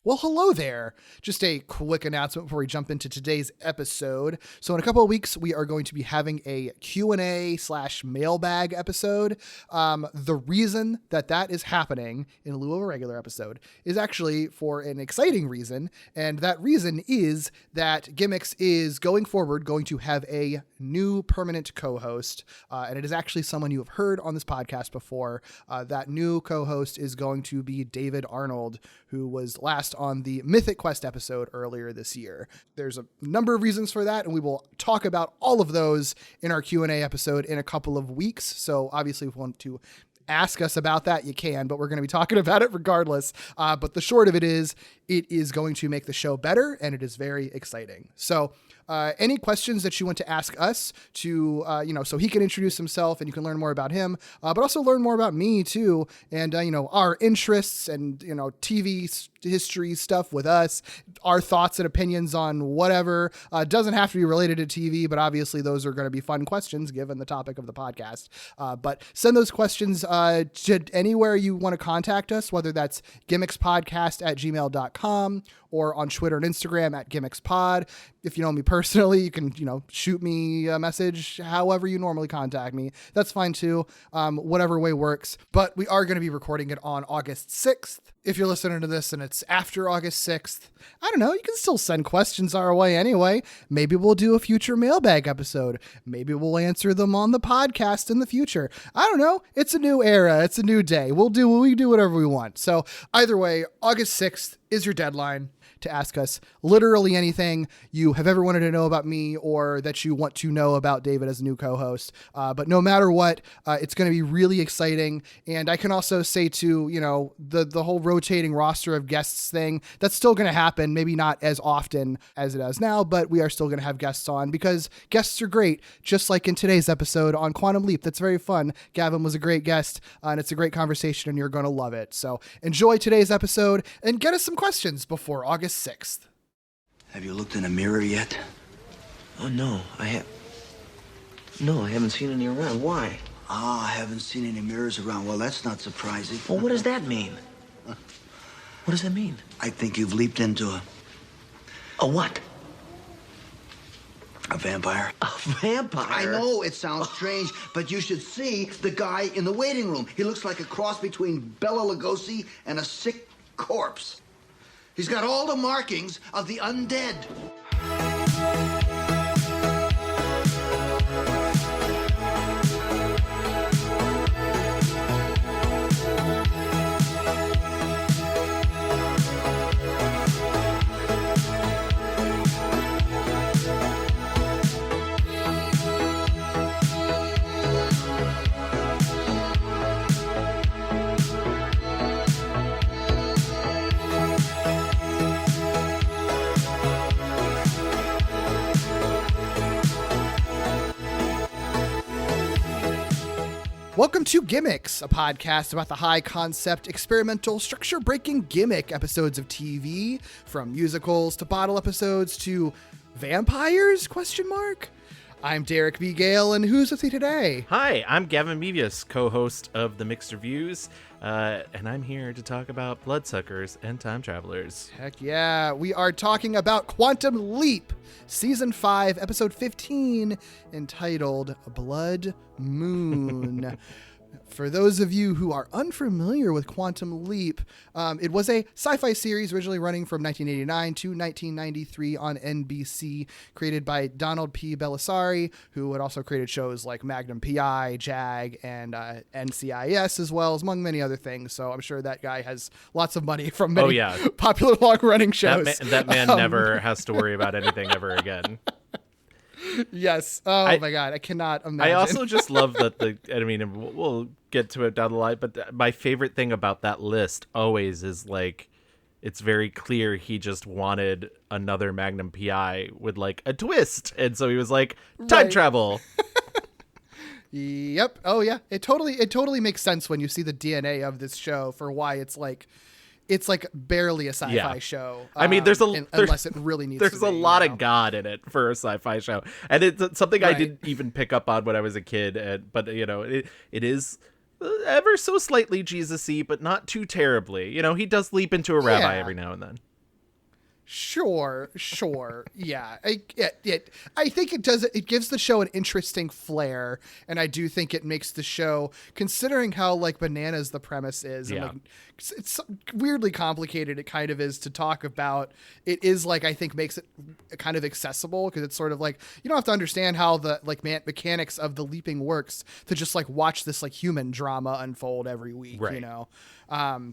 Well, hello there. Just a quick announcement before we jump into today's episode. So in a couple of weeks, we are going to be having a Q&A/mailbag episode. The reason that is happening in lieu of a regular episode is actually for an exciting reason. And that reason is that Gimmicks is going forward going to have a new permanent co-host. And it is actually someone you have heard on this podcast before. That new co-host is going to be David Arnold, who was last on the Mythic Quest episode earlier this year. There's a number of reasons for that, and we will talk about all of those in our Q&A episode in a couple of weeks. So obviously if you want to ask us about that, you can, but we're going to be talking about it regardless. But the short of it is going to make the show better, and it is very exciting. So any questions that you want to ask us to, so he can introduce himself and you can learn more about him, but also learn more about me too. And, our interests and, TV history stuff with us, our thoughts and opinions on whatever, doesn't have to be related to TV, but obviously those are going to be fun questions given the topic of the podcast. But send those questions to anywhere you want to contact us, whether that's gimmickspodcast@gmail.com or on Twitter and Instagram @gimmickspod. If you know me personally, you can, shoot me a message however you normally contact me. That's fine too. Whatever way works. But we are going to be recording it on August 6th. If you're listening to this and it's after August 6th, I don't know, you can still send questions our way anyway. Maybe we'll do a future mailbag episode. Maybe we'll answer them on the podcast in the future. I don't know. It's a new era. It's a new day. We do whatever we want. So either way, August 6th is your deadline to ask us literally anything you have ever wanted to know about me or that you want to know about David as a new co-host. But no matter what, it's going to be really exciting. And I can also say too, the whole rotating roster of guests thing, that's still going to happen. Maybe not as often as it does now, but we are still going to have guests on because guests are great. Just like in today's episode on Quantum Leap. That's very fun. Gavin was a great guest and it's a great conversation and you're going to love it. So enjoy today's episode and get us some questions before August 6th. Have you looked in a mirror yet? Oh, no, I haven't seen any around. Why? I haven't seen any mirrors around. Well, that's not surprising. Well, what does that mean? What does that mean? I think you've leaped into A what? a vampire. A vampire? I know it sounds strange, but you should see the guy in the waiting room. He looks like a cross between Bela Lugosi and a sick corpse. He's got all the markings of the undead. Welcome to Gimmicks, a podcast about the high-concept, experimental, structure-breaking gimmick episodes of TV, from musicals to bottle episodes to vampires, ? I'm Derek B. Gale, and who's with me today? Hi, I'm Gavin Mevius, co-host of The Mixed Reviews, and I'm here to talk about bloodsuckers and time travelers. Heck yeah, we are talking about Quantum Leap, Season 5, Episode 15, entitled Blood Moon. For those of you who are unfamiliar with Quantum Leap, it was a sci-fi series originally running from 1989 to 1993 on NBC, created by Donald P. Bellisario, who had also created shows like Magnum P.I., JAG, and NCIS as well, among many other things. So I'm sure that guy has lots of money from many popular long-running shows. That man never has to worry about anything ever again. Yes. Oh my God. I cannot imagine. I also just love that we'll get to it down the line, but my favorite thing about that list always is like, it's very clear he just wanted another Magnum PI with like a twist. And so he was like, time travel. Yep. Oh yeah. It totally makes sense when you see the DNA of this show for why it's like barely a sci-fi show. I mean, unless it really needs to be. There's a lot of God in it for a sci-fi show. And it's something I didn't even pick up on when I was a kid. But it is ever so slightly Jesus-y, but not too terribly. He does leap into a rabbi every now and then. Sure. Yeah. I think it does. It gives the show an interesting flair. And I do think it makes the show, considering how like bananas the premise is, and like it's weirdly complicated it kind of is to talk about. It is like, I think makes it kind of accessible, because it's sort of like, you don't have to understand how the like mechanics of the leaping works to just like watch this like human drama unfold every week, right. you know?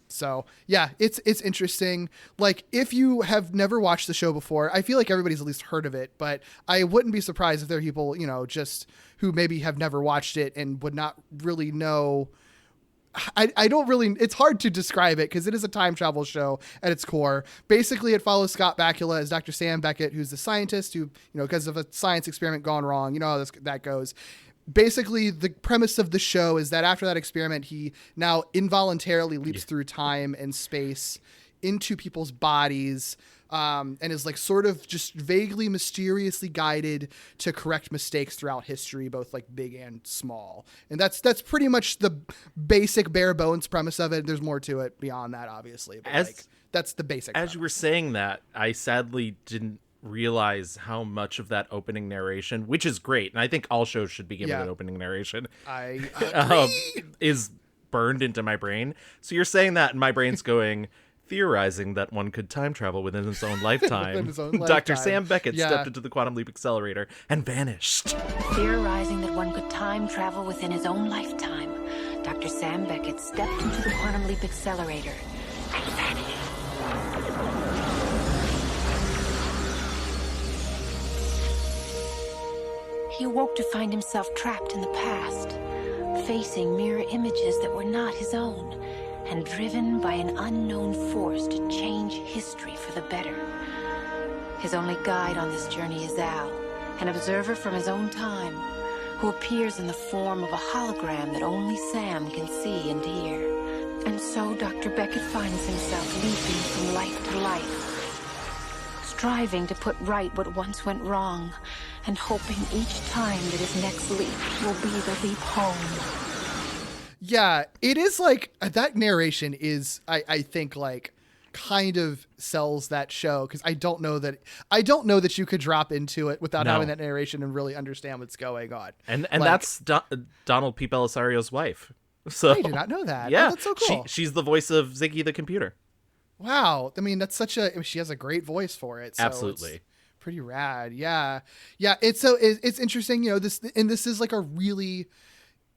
So yeah, it's interesting. Like, if you have never watched the show before, I feel like everybody's at least heard of it, but I wouldn't be surprised if there are people, you know, just who maybe have never watched it and would not really know. I don't really, it's hard to describe it because it is a time travel show at its core. Basically, it follows Scott Bakula as Dr. Sam Beckett, who's the scientist who, you know, because of a science experiment gone wrong, you know how that goes. Basically, the premise of the show is that after that experiment, he now involuntarily leaps through time and space into people's bodies, and is like sort of just vaguely, mysteriously guided to correct mistakes throughout history, both like big and small. And that's pretty much the basic bare bones premise of it. There's more to it beyond that, obviously, but like that's the basic. As you were saying that, I sadly didn't realize how much of that opening narration, which is great, and I think all shows should be given an opening narration, I agree. is burned into my brain. So you're saying that, and my brain's going, theorizing that one could time travel within his own lifetime. Dr. Sam Beckett stepped into the quantum leap accelerator and vanished. Theorizing that one could time travel within his own lifetime, Dr. Sam Beckett stepped into the quantum leap accelerator and vanished. He awoke to find himself trapped in the past, facing mirror images that were not his own, and driven by an unknown force to change history for the better. His only guide on this journey is Al, an observer from his own time, who appears in the form of a hologram that only Sam can see and hear. And so Dr. Beckett finds himself leaping from life to life, striving to put right what once went wrong, and hoping each time that his next leap will be the leap home. Yeah, it is like, that narration is, I think, like, kind of sells that show, because I don't know that you could drop into it without having that narration and really understand what's going on. And like, that's Donald P. Belisario's wife. So I did not know that. Yeah, oh, that's so cool. She's the voice of Ziggy the computer. Wow, I mean, that's she has a great voice for it. So absolutely. Pretty rad. Yeah. It's interesting, you know, this is like a really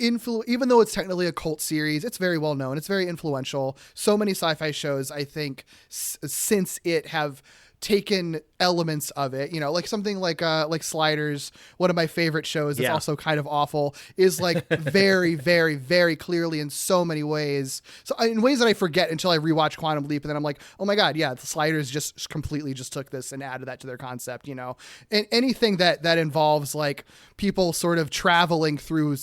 even though it's technically a cult series, it's very well known. It's very influential. So many sci-fi shows, I think, since it have taken elements of it, you know, like something like Sliders, one of my favorite shows that's also kind of awful, is like very, very, very clearly in so many ways. So in ways that I forget until I rewatch Quantum Leap, and then I'm like, oh my God, yeah, the Sliders just completely just took this and added that to their concept, you know. And anything that involves like people sort of traveling through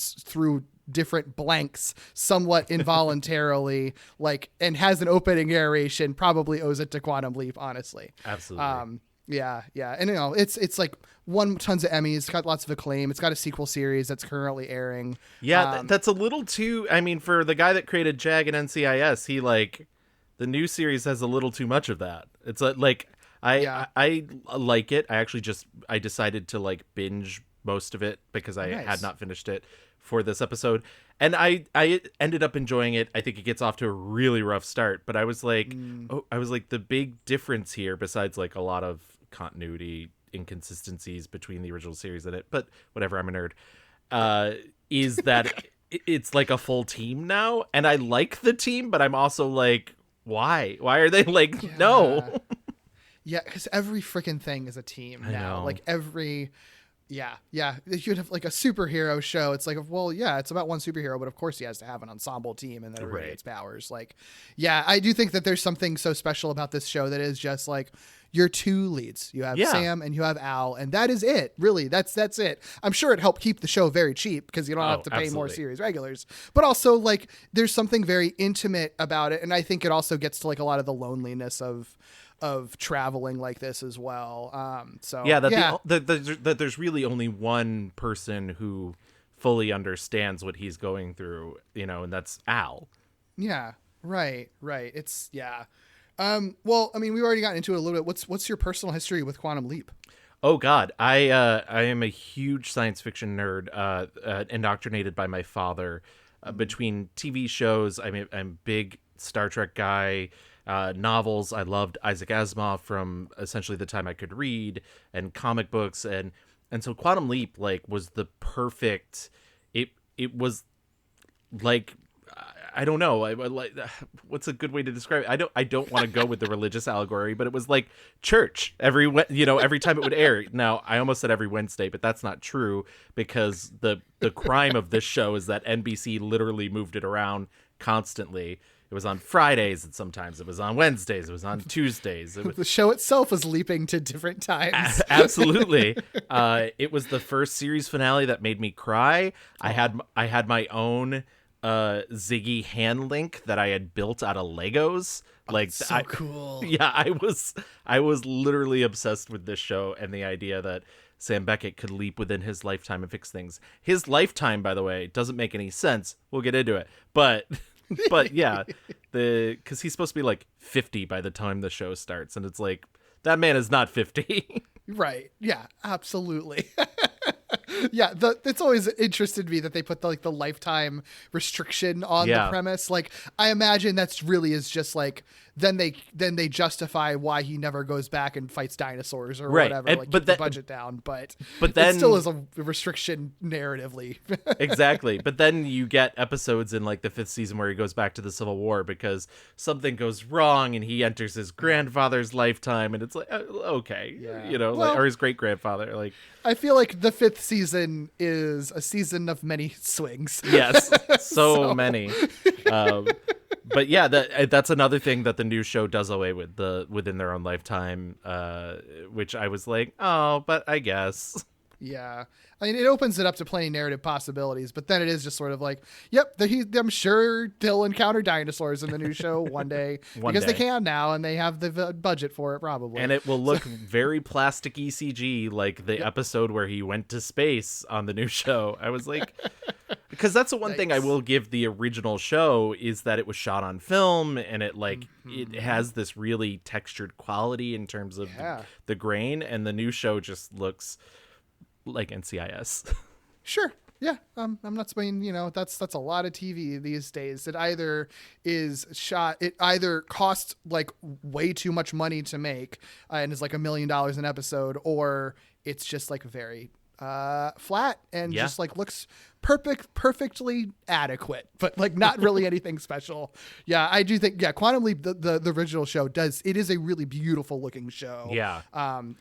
different blanks somewhat involuntarily, like, and has an opening narration, probably owes it to Quantum Leap, honestly. Absolutely. Yeah. And you know, it's like won tons of Emmys, it's got lots of acclaim. It's got a sequel series that's currently airing. Yeah, that's a little too, I mean, for the guy that created JAG and NCIS, he like, the new series has a little too much of that. It's like, I like it. I decided to like binge most of it because I had not finished it for this episode, and I ended up enjoying it. I think it gets off to a really rough start, but I was like, the big difference here, besides like a lot of continuity inconsistencies between the original series and it, but whatever, I'm a nerd, is that it's like a full team now, and I like the team, but I'm also like, why are they like, no? Yeah, because every freaking thing is a team now. Like every... Yeah. You'd have like a superhero show. It's like, well, yeah, it's about one superhero, but of course he has to have an ensemble team and then everybody gets powers. Like, yeah, I do think that there's something so special about this show that is just like your two leads. You have Sam and you have Al, and that is it. Really, that's it. I'm sure it helped keep the show very cheap because you don't have to pay more series regulars. But also, like, there's something very intimate about it, and I think it also gets to like a lot of the loneliness of traveling like this as well. That there's really only one person who fully understands what he's going through, you know, and that's Al. Yeah, right. It's Well, I mean, we've already gotten into it a little bit. What's your personal history with Quantum Leap? Oh God, I am a huge science fiction nerd, indoctrinated by my father. Between TV shows, I'm a big Star Trek guy. Novels, I loved Isaac Asimov from essentially the time I could read, and comic books, and so Quantum Leap was the perfect. It was like, I don't know. What's a good way to describe it? I don't want to go with the religious allegory, but it was like church every time it would air. Now, I almost said every Wednesday, but that's not true, because the crime of this show is that NBC literally moved it around constantly. It was on Fridays, and sometimes it was on Wednesdays. It was on Tuesdays. The show itself was leaping to different times. Absolutely. It was the first series finale that made me cry. I had my own Ziggy hand link that I had built out of Legos. Cool. Yeah, I was literally obsessed with this show and the idea that Sam Beckett could leap within his lifetime and fix things. His lifetime, by the way, doesn't make any sense. We'll get into it. But yeah, because he's supposed to be 50 by the time the show starts, and it's that man is not 50. Right. Yeah, absolutely. Yeah, it's always interested me that they put the lifetime restriction on the premise. I imagine that's really is just then they justify why he never goes back and fights dinosaurs or whatever. Keep the budget down, but then it still is a restriction narratively. Exactly. But then you get episodes in the 5th season where he goes back to the Civil War because something goes wrong and he enters his grandfather's lifetime, and it's okay, or his great grandfather. I feel like the 5th season is a season of many swings. Yes, so many. But yeah, that's another thing that the new show does away with, within their own lifetime, which I was oh, but I guess. Yeah. I mean, it opens it up to plenty narrative possibilities, but then it is just sort of yep, I'm sure they'll encounter dinosaurs in the new show one day because they can now, and they have the budget for it probably. And it will look very plastic ECG, like the episode where he went to space on the new show. I was because that's the one thing I will give the original show is that it was shot on film, and it it has this really textured quality in terms of the grain, and the new show just looks like NCIS. Sure. Yeah. I'm not saying, that's a lot of TV these days. It either costs way too much money to make and is $1 million an episode, or it's just very flat and just looks perfectly adequate, but not really anything special. Yeah, I do think Quantum Leap, the original show it is a really beautiful looking show. Yeah.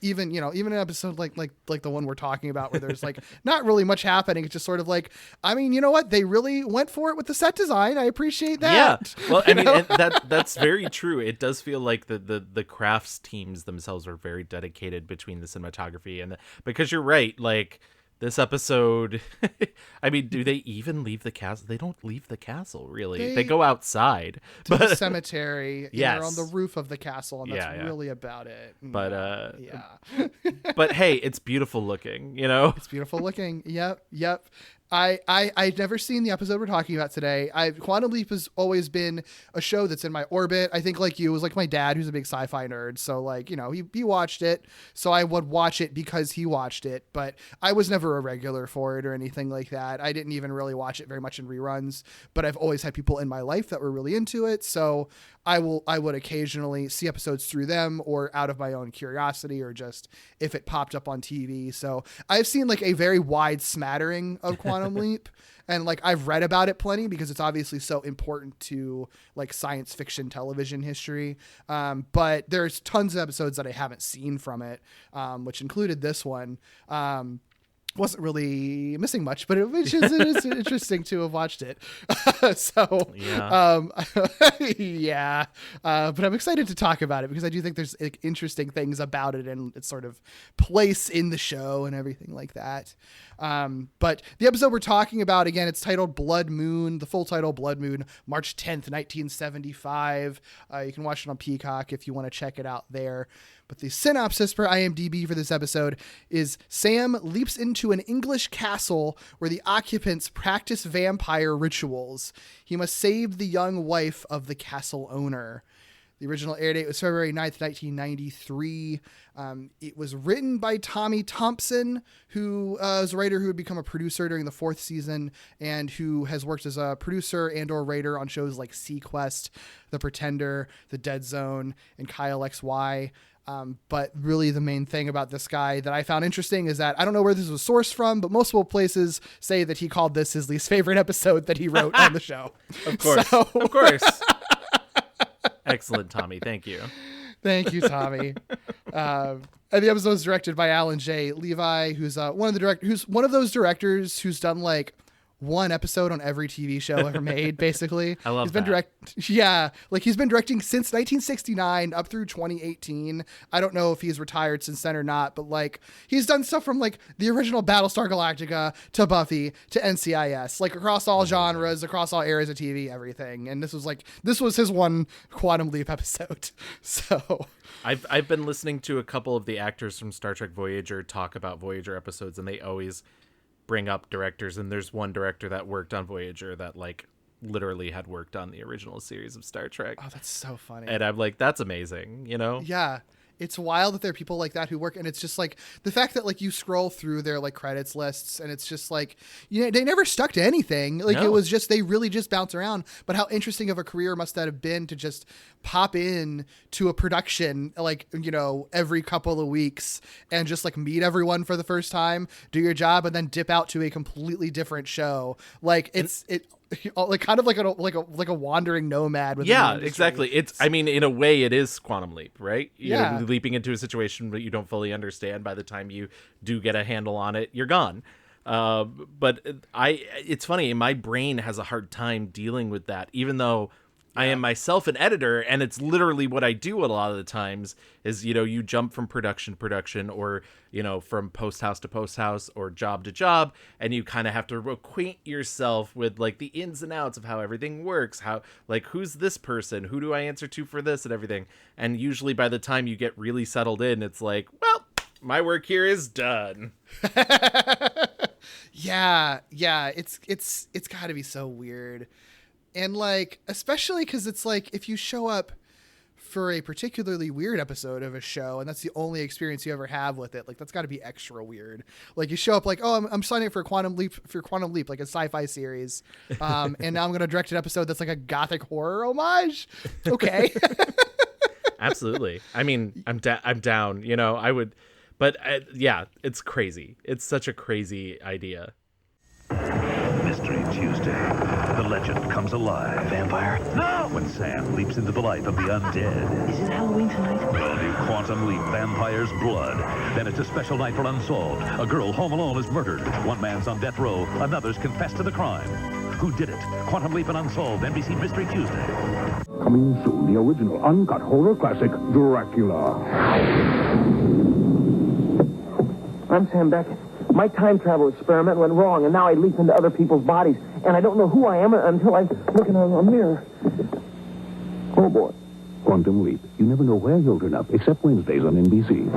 Even an episode like the one we're talking about where there's not really much happening. It's just sort of I mean, you know what? They really went for it with the set design. I appreciate that. Yeah. Well, I mean, that's very true. It does feel like the crafts teams themselves are very dedicated between the cinematography and because you're right, this episode, I mean, do they even leave the castle? They don't leave the castle, really. They go outside. To the cemetery. Yes. They're on the roof of the castle, and that's really about it. But, but hey, it's beautiful looking, It's beautiful looking. Yep. I've never seen the episode we're talking about today. Quantum Leap has always been a show that's in my orbit. I think you, it was my dad, who's a big sci-fi nerd. So he watched it. So I would watch it because he watched it, but I was never a regular for it or anything like that. I didn't even really watch it very much in reruns, but I've always had people in my life that were really into it. So I would occasionally see episodes through them or out of my own curiosity or just if it popped up on TV. So I've seen a very wide smattering of Quantum Leap, and I've read about it plenty because it's obviously so important to science fiction television history. But there's tons of episodes that I haven't seen from it, which included this one. Wasn't really missing much, but it is interesting to have watched it. So, but I'm excited to talk about it because I do think there's interesting things about it and its sort of place in the show and everything like that. But the episode we're talking about, again, it's titled Blood Moon, the full title Blood Moon, March 10th, 1975. You can watch it on Peacock if you want to check it out there. But the synopsis for IMDb for this episode is Sam leaps into an English castle where the occupants practice vampire rituals. He must save the young wife of the castle owner. The original air date was February 9th, 1993. It was written by Tommy Thompson, who is a writer who would become a producer during the 4th season and who has worked as a producer and or writer on shows like Sequest, The Pretender, The Dead Zone, and Kyle XY. But really the main thing about this guy that I found interesting is that I don't know where this was sourced from, but multiple places say that he called this his least favorite episode that he wrote on the show. Of course. Of course. Excellent, Tommy. Thank you. Thank you, Tommy. And the episode was directed by Alan J. Levi, who's one of those directors who's done like one episode on every TV show ever made, basically. I love he's been that. He's been directing since 1969 up through 2018. I don't know if he's retired since then or not, but like he's done stuff from like the original Battlestar Galactica to Buffy to NCIS, like across all genres, across all eras of TV, everything. And this was his one Quantum Leap episode. So I've been listening to a couple of the actors from Star Trek Voyager talk about Voyager episodes, and they always bring up directors, and there's one director that worked on Voyager that like literally had worked on the original series of Star Trek. oh, that's so funny. And I'm like, that's amazing, you know? Yeah. It's wild that there are people like that who work, and it's just like the fact that like you scroll through their like credits lists and it's just like, you know, they never stuck to anything. Like No. it was just, they really just bounce around. But how interesting of a career must that have been to just pop in to a production, like, you know, every couple of weeks and just like meet everyone for the first time, do your job, and then dip out to a completely different show. Like like kind of like a wandering nomad. Within the Yeah, industry. exactly. I mean, in a way it is Quantum Leap, right? You're Yeah. leaping into a situation that you don't fully understand. By the time you do get a handle on it, you're gone. But it's funny, my brain has a hard time dealing with that, even though I am myself an editor, and it's literally what I do a lot of the times is, you know, you jump from production to production, or, you know, from post house to post house or job to job, and you kind of have to acquaint yourself with like the ins and outs of how everything works, how like who's this person, who do I answer to for this and everything. And usually by the time you get really settled in, it's like, well, my work here is done. Yeah, it's got to be so weird. And like, especially because it's like if you show up for a particularly weird episode of a show and that's the only experience you ever have with it, like that's got to be extra weird. Like you show up like, oh, I'm signing up for Quantum Leap, like a sci-fi series, and now I'm gonna direct an episode that's like a gothic horror homage. Okay. Absolutely. I mean, I'm down. You know, I would, but yeah, it's crazy. It's such a crazy idea. Mystery Tuesday. The legend comes alive. Vampire? No! When Sam leaps into the life of the undead. Is it Halloween tonight? Well, new Quantum Leap Vampire's Blood. Then it's a special night for Unsolved. A girl home alone is murdered. One man's on death row. Another's confessed to the crime. Who did it? Quantum Leap and Unsolved. NBC Mystery Tuesday. Coming soon, the original uncut horror classic, Dracula. I'm Sam Beckett. My time travel experiment went wrong, and now I leap into other people's bodies, and I don't know who I am until I look in a mirror. Oh, boy. Quantum Leap. You never know where you'll turn up, except Wednesdays on NBC.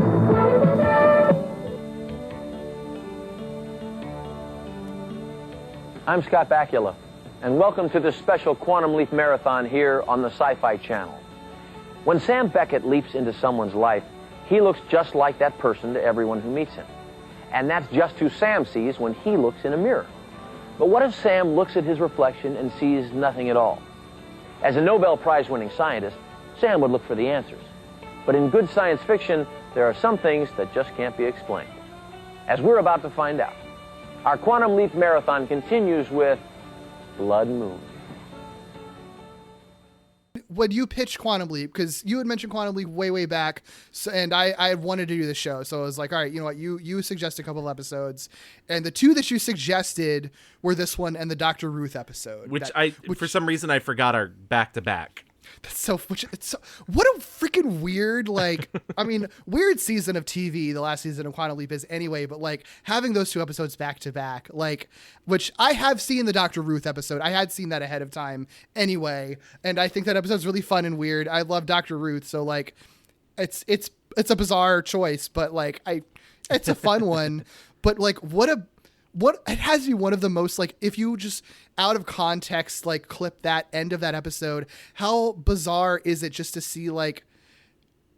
I'm Scott Bakula, and welcome to this special Quantum Leap Marathon here on the Sci-Fi Channel. When Sam Beckett leaps into someone's life, he looks just like that person to everyone who meets him. And that's just who Sam sees when he looks in a mirror. But what if Sam looks at his reflection and sees nothing at all? As a Nobel Prize-winning scientist, Sam would look for the answers. But in good science fiction, there are some things that just can't be explained. As we're about to find out, our Quantum Leap Marathon continues with Blood Moon. When you pitched Quantum Leap, because you had mentioned Quantum Leap way back, so, and I had wanted to do this show, so I was like, all right, you know what, you suggest a couple of episodes, and the two that you suggested were this one and the Dr. Ruth episode, Which which for some reason I forgot are back to back. That's so, what a freaking weird, like, I mean, weird season of TV, the last season of Quantum Leap is anyway, but like having those two episodes back to back, like, which I have seen the Dr. Ruth episode. I had seen that ahead of time anyway. And I think that episode's really fun and weird. I love Dr. Ruth. So like, it's a bizarre choice, but like, it's a fun one, but like, what it has to be one of the most, like, if you just out of context, like, clip that end of that episode, how bizarre is it just to see, like,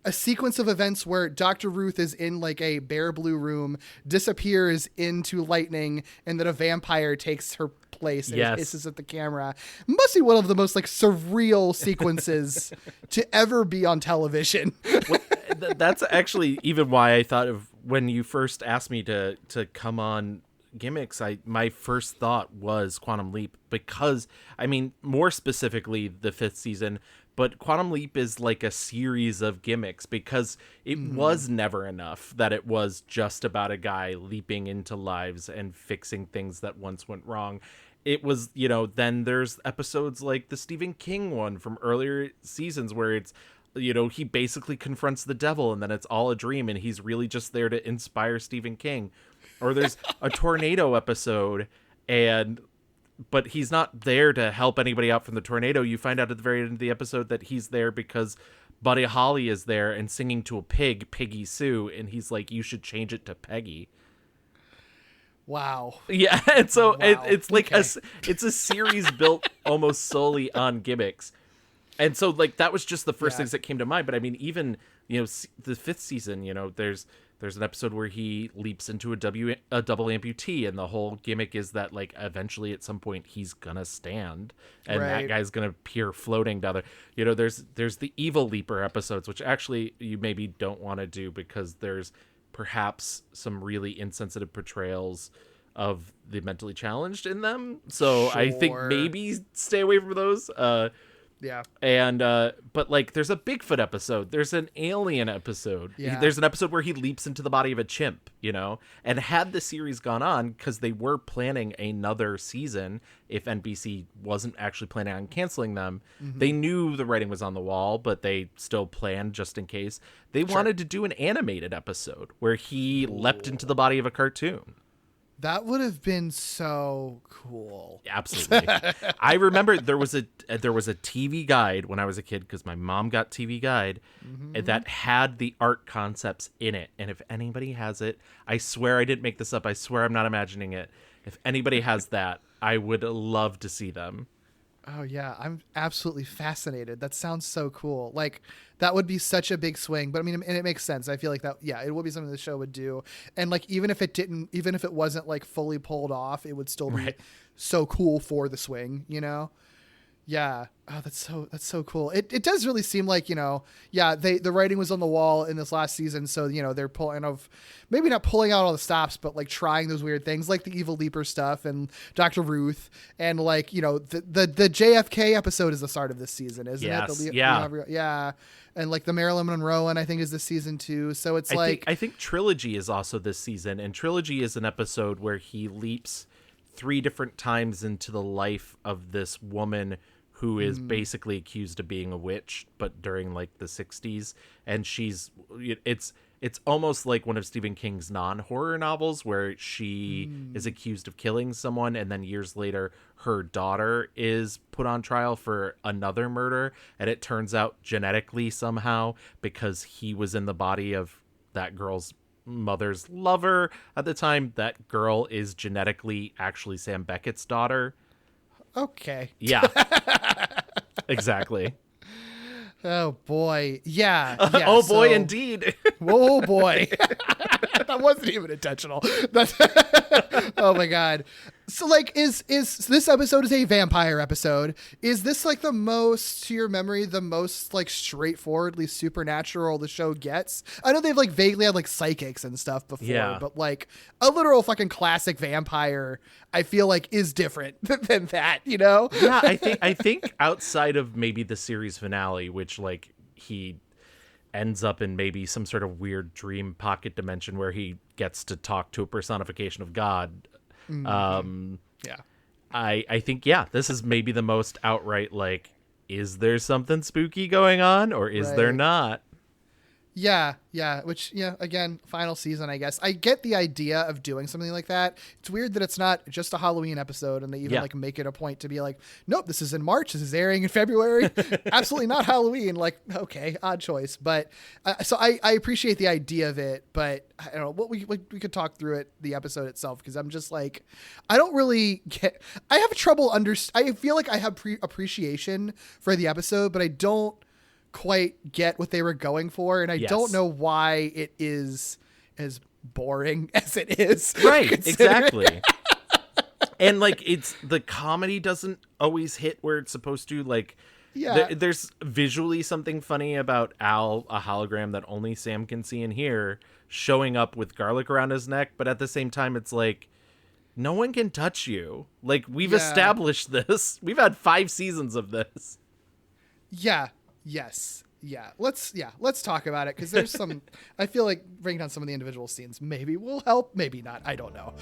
a sequence of events where Dr. Ruth is in, like, a bare blue room, disappears into lightning, and then a vampire takes her place and hisses at the camera. Must be one of the most, like, surreal sequences to ever be on television. Well, that's actually even why I thought of when you first asked me to come on Gimmicks. My first thought was Quantum Leap, because, I mean, more specifically the 5th season, but Quantum Leap is like a series of gimmicks, because it was never enough that it was just about a guy leaping into lives and fixing things that once went wrong. It was, you know, then there's episodes like the Stephen King one from earlier seasons where it's, you know, he basically confronts the devil and then it's all a dream and he's really just there to inspire Stephen King. Or there's a tornado episode but he's not there to help anybody out from the tornado. You find out at the very end of the episode that he's there because Buddy Holly is there and singing to a pig, Piggy Sue, and he's like, you should change it to Peggy. Wow. Yeah, and so it's like it's a series built almost solely on gimmicks. And so, like, that was just the first things that came to mind. But I mean, even, you know, the 5th season, you know, there's an episode where he leaps into a double amputee, and the whole gimmick is that, like, eventually at some point he's gonna stand, and that guy's gonna appear floating down there. You know, there's the evil leaper episodes, which actually you maybe don't want to do because there's perhaps some really insensitive portrayals of the mentally challenged in them. So I think maybe stay away from those. Yeah. And, but, like, there's a Bigfoot episode. There's an alien episode. Yeah. There's an episode where he leaps into the body of a chimp, you know? And had the series gone on, because they were planning another season, if NBC wasn't actually planning on canceling them, they knew the writing was on the wall, but they still planned just in case. They wanted to do an animated episode where he leapt into the body of a cartoon. That would have been so cool. Absolutely. I remember there was a TV guide when I was a kid, because my mom got TV Guide, that had the art concepts in it. And if anybody has it, I swear I didn't make this up. I swear I'm not imagining it. If anybody has that, I would love to see them. Oh, yeah. I'm absolutely fascinated. That sounds so cool. Like, that would be such a big swing. But I mean, and it makes sense. I feel like that, yeah, it would be something the show would do. And, like, even if it wasn't, like, fully pulled off, it would still be so cool for the swing, you know? Yeah. Oh, that's so cool. It does really seem like, you know, yeah, the writing was on the wall in this last season. So, you know, they're maybe not pulling out all the stops, but, like, trying those weird things like the Evil Leaper stuff and Dr. Ruth, and, like, you know, the JFK episode is the start of this season, isn't it? Yeah. And, like, the Marilyn Monroe one, I think, is this season too. So it's I think Trilogy is also this season, and Trilogy is an episode where he leaps 3 different times into the life of this woman who is basically accused of being a witch, but during, like, the 60s. And it's almost like one of Stephen King's non-horror novels where she is accused of killing someone, and then years later her daughter is put on trial for another murder, and it turns out genetically somehow, because he was in the body of that girl's mother's lover at the time, that girl is genetically actually Sam Beckett's daughter. Okay. Yeah. Exactly. Oh boy. Yeah. Oh boy, indeed. Oh boy. That wasn't even intentional. Oh my God. So, like, is this episode is a vampire episode? Is this, like, the most, to your memory, the most, like, straightforwardly supernatural the show gets? I know they've, like, vaguely had, like, psychics and stuff before, but, like, a literal fucking classic vampire, I feel like, is different than that, you know? Yeah, I think outside of maybe the series finale, which, like, he ends up in maybe some sort of weird dream pocket dimension where he gets to talk to a personification of God. Yeah. I think, yeah, this is maybe the most outright, like, is there something spooky going on, or is there not? Yeah, which, again, final season, I guess. I get the idea of doing something like that. It's weird that it's not just a Halloween episode and they even like make it a point to be like, nope, this is in March, this is airing in February. Absolutely not Halloween. Like, okay, odd choice. But so I appreciate the idea of it, but I don't know what we could talk through it, the episode itself, because I'm just like, I don't really get, I have trouble I feel like I have appreciation for the episode, but I don't quite get what they were going for, and I don't know why it is as boring as it is. Right, exactly. And like, it's the comedy doesn't always hit where it's supposed to. Like, there's visually something funny about Al, a hologram that only Sam can see and hear, showing up with garlic around his neck, but at the same time it's like, no one can touch you. Like, we've established this. We've had 5 seasons of this. Yes. Let's talk about it, because there's some I feel like breaking down some of the individual scenes maybe will help, maybe not. I don't know.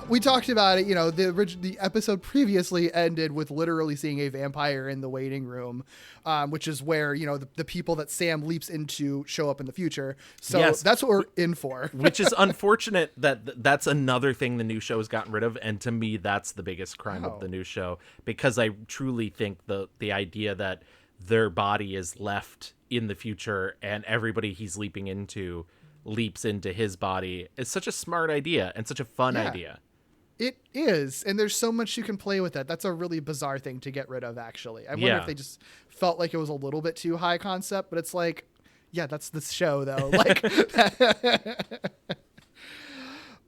We talked about it, the episode previously ended with literally seeing a vampire in the waiting room, which is where, the people that Sam leaps into show up in the future. So that's what we're in for. Which is unfortunate that's another thing the new show has gotten rid of. And to me, that's the biggest crime of the new show, because I truly think the idea that their body is left in the future and everybody he's leaping into leaps into his body is such a smart idea and such a fun idea. It is, and there's so much you can play with that. That's a really bizarre thing to get rid of, actually. I wonder if they just felt like it was a little bit too high concept, but it's like, that's the show, though. Like,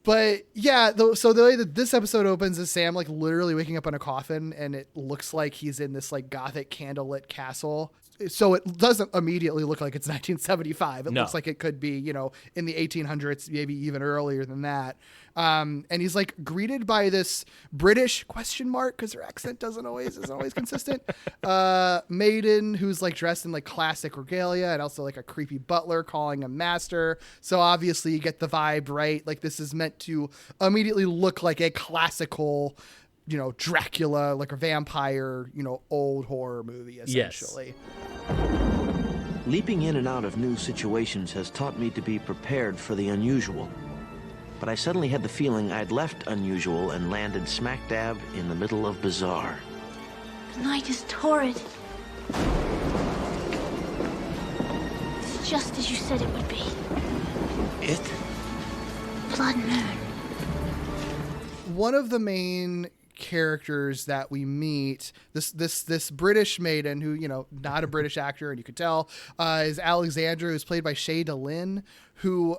but so the way that this episode opens is Sam like literally waking up in a coffin, and it looks like he's in this like gothic candlelit castle. So it doesn't immediately look like it's 1975. It looks like it could be, in the 1800s, maybe even earlier than that. And he's like greeted by this British ? Because her accent isn't always consistent. Maiden who's like dressed in like classic regalia, and also like a creepy butler calling him master. So obviously you get the vibe, right? Like, this is meant to immediately look like a classical, Dracula, like a vampire, old horror movie, essentially. Leaping in and out of new situations has taught me to be prepared for the unusual. But I suddenly had the feeling I'd left unusual and landed smack dab in the middle of bizarre. The night is torrid. It's just as you said it would be. It? Blood moon. One of the main characters that we meet, this British maiden who, not a British actor, and you could tell, is Alexandra, who's played by Shay Delin, who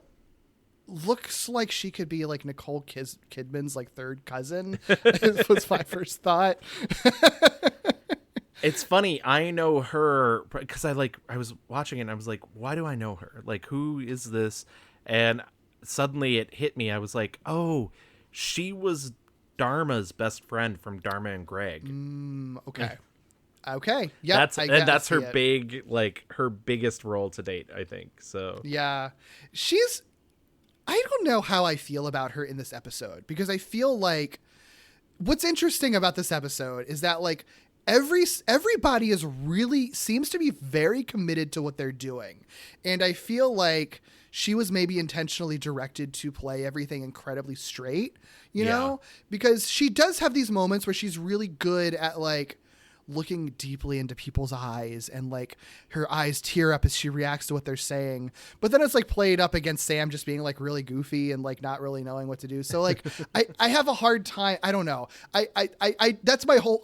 looks like she could be like Nicole Kidman's like third cousin. was my first thought. It's funny. I know her because I was watching it and I was like, why do I know her? Like, who is this? And suddenly it hit me. I was like, oh, she was Dharma's best friend from Dharma and Greg. Okay. Yeah. That's her her biggest role to date, I think. So yeah, I don't know how I feel about her in this episode, because I feel like what's interesting about this episode is that like everybody seems to be very committed to what they're doing. And I feel like she was maybe intentionally directed to play everything incredibly straight, you know, because she does have these moments where she's really good at like looking deeply into people's eyes, and like her eyes tear up as she reacts to what they're saying. But then it's like played up against Sam just being like really goofy and like not really knowing what to do. So like I have a hard time. I don't know. I that's my whole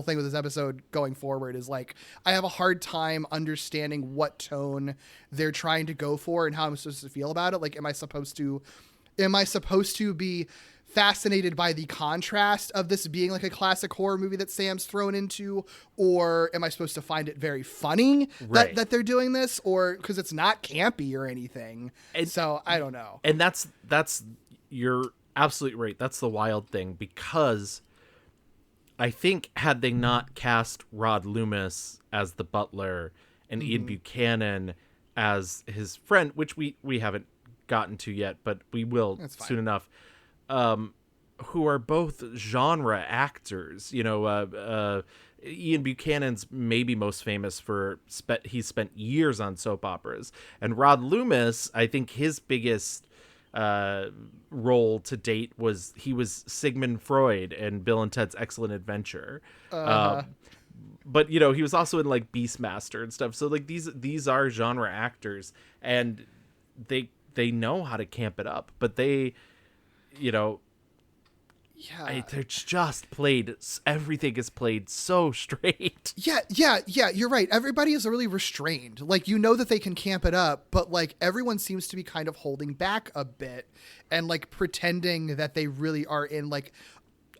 thing with this episode going forward is like I have a hard time understanding what tone they're trying to go for and how I'm supposed to feel about it. Like, am I supposed to be fascinated by the contrast of this being like a classic horror movie that Sam's thrown into, or am I supposed to find it very funny that they're doing this, or because it's not campy or anything? So I don't know. And that's you're absolutely right. That's the wild thing, because I think had they not cast Rod Loomis as the butler and Ian Buchanan as his friend, which we haven't gotten to yet, but we will soon enough, who are both genre actors. Ian Buchanan's maybe most famous for he's spent years on soap operas, and Rod Loomis, I think his biggest role to date was he was Sigmund Freud in Bill and Ted's Excellent Adventure. But he was also in like Beastmaster and stuff. So like these are genre actors, and they know how to camp it up, but they, they're just played. Everything is played so straight. Yeah. You're right. Everybody is really restrained. Like, that they can camp it up, but like everyone seems to be kind of holding back a bit and like pretending that they really are in like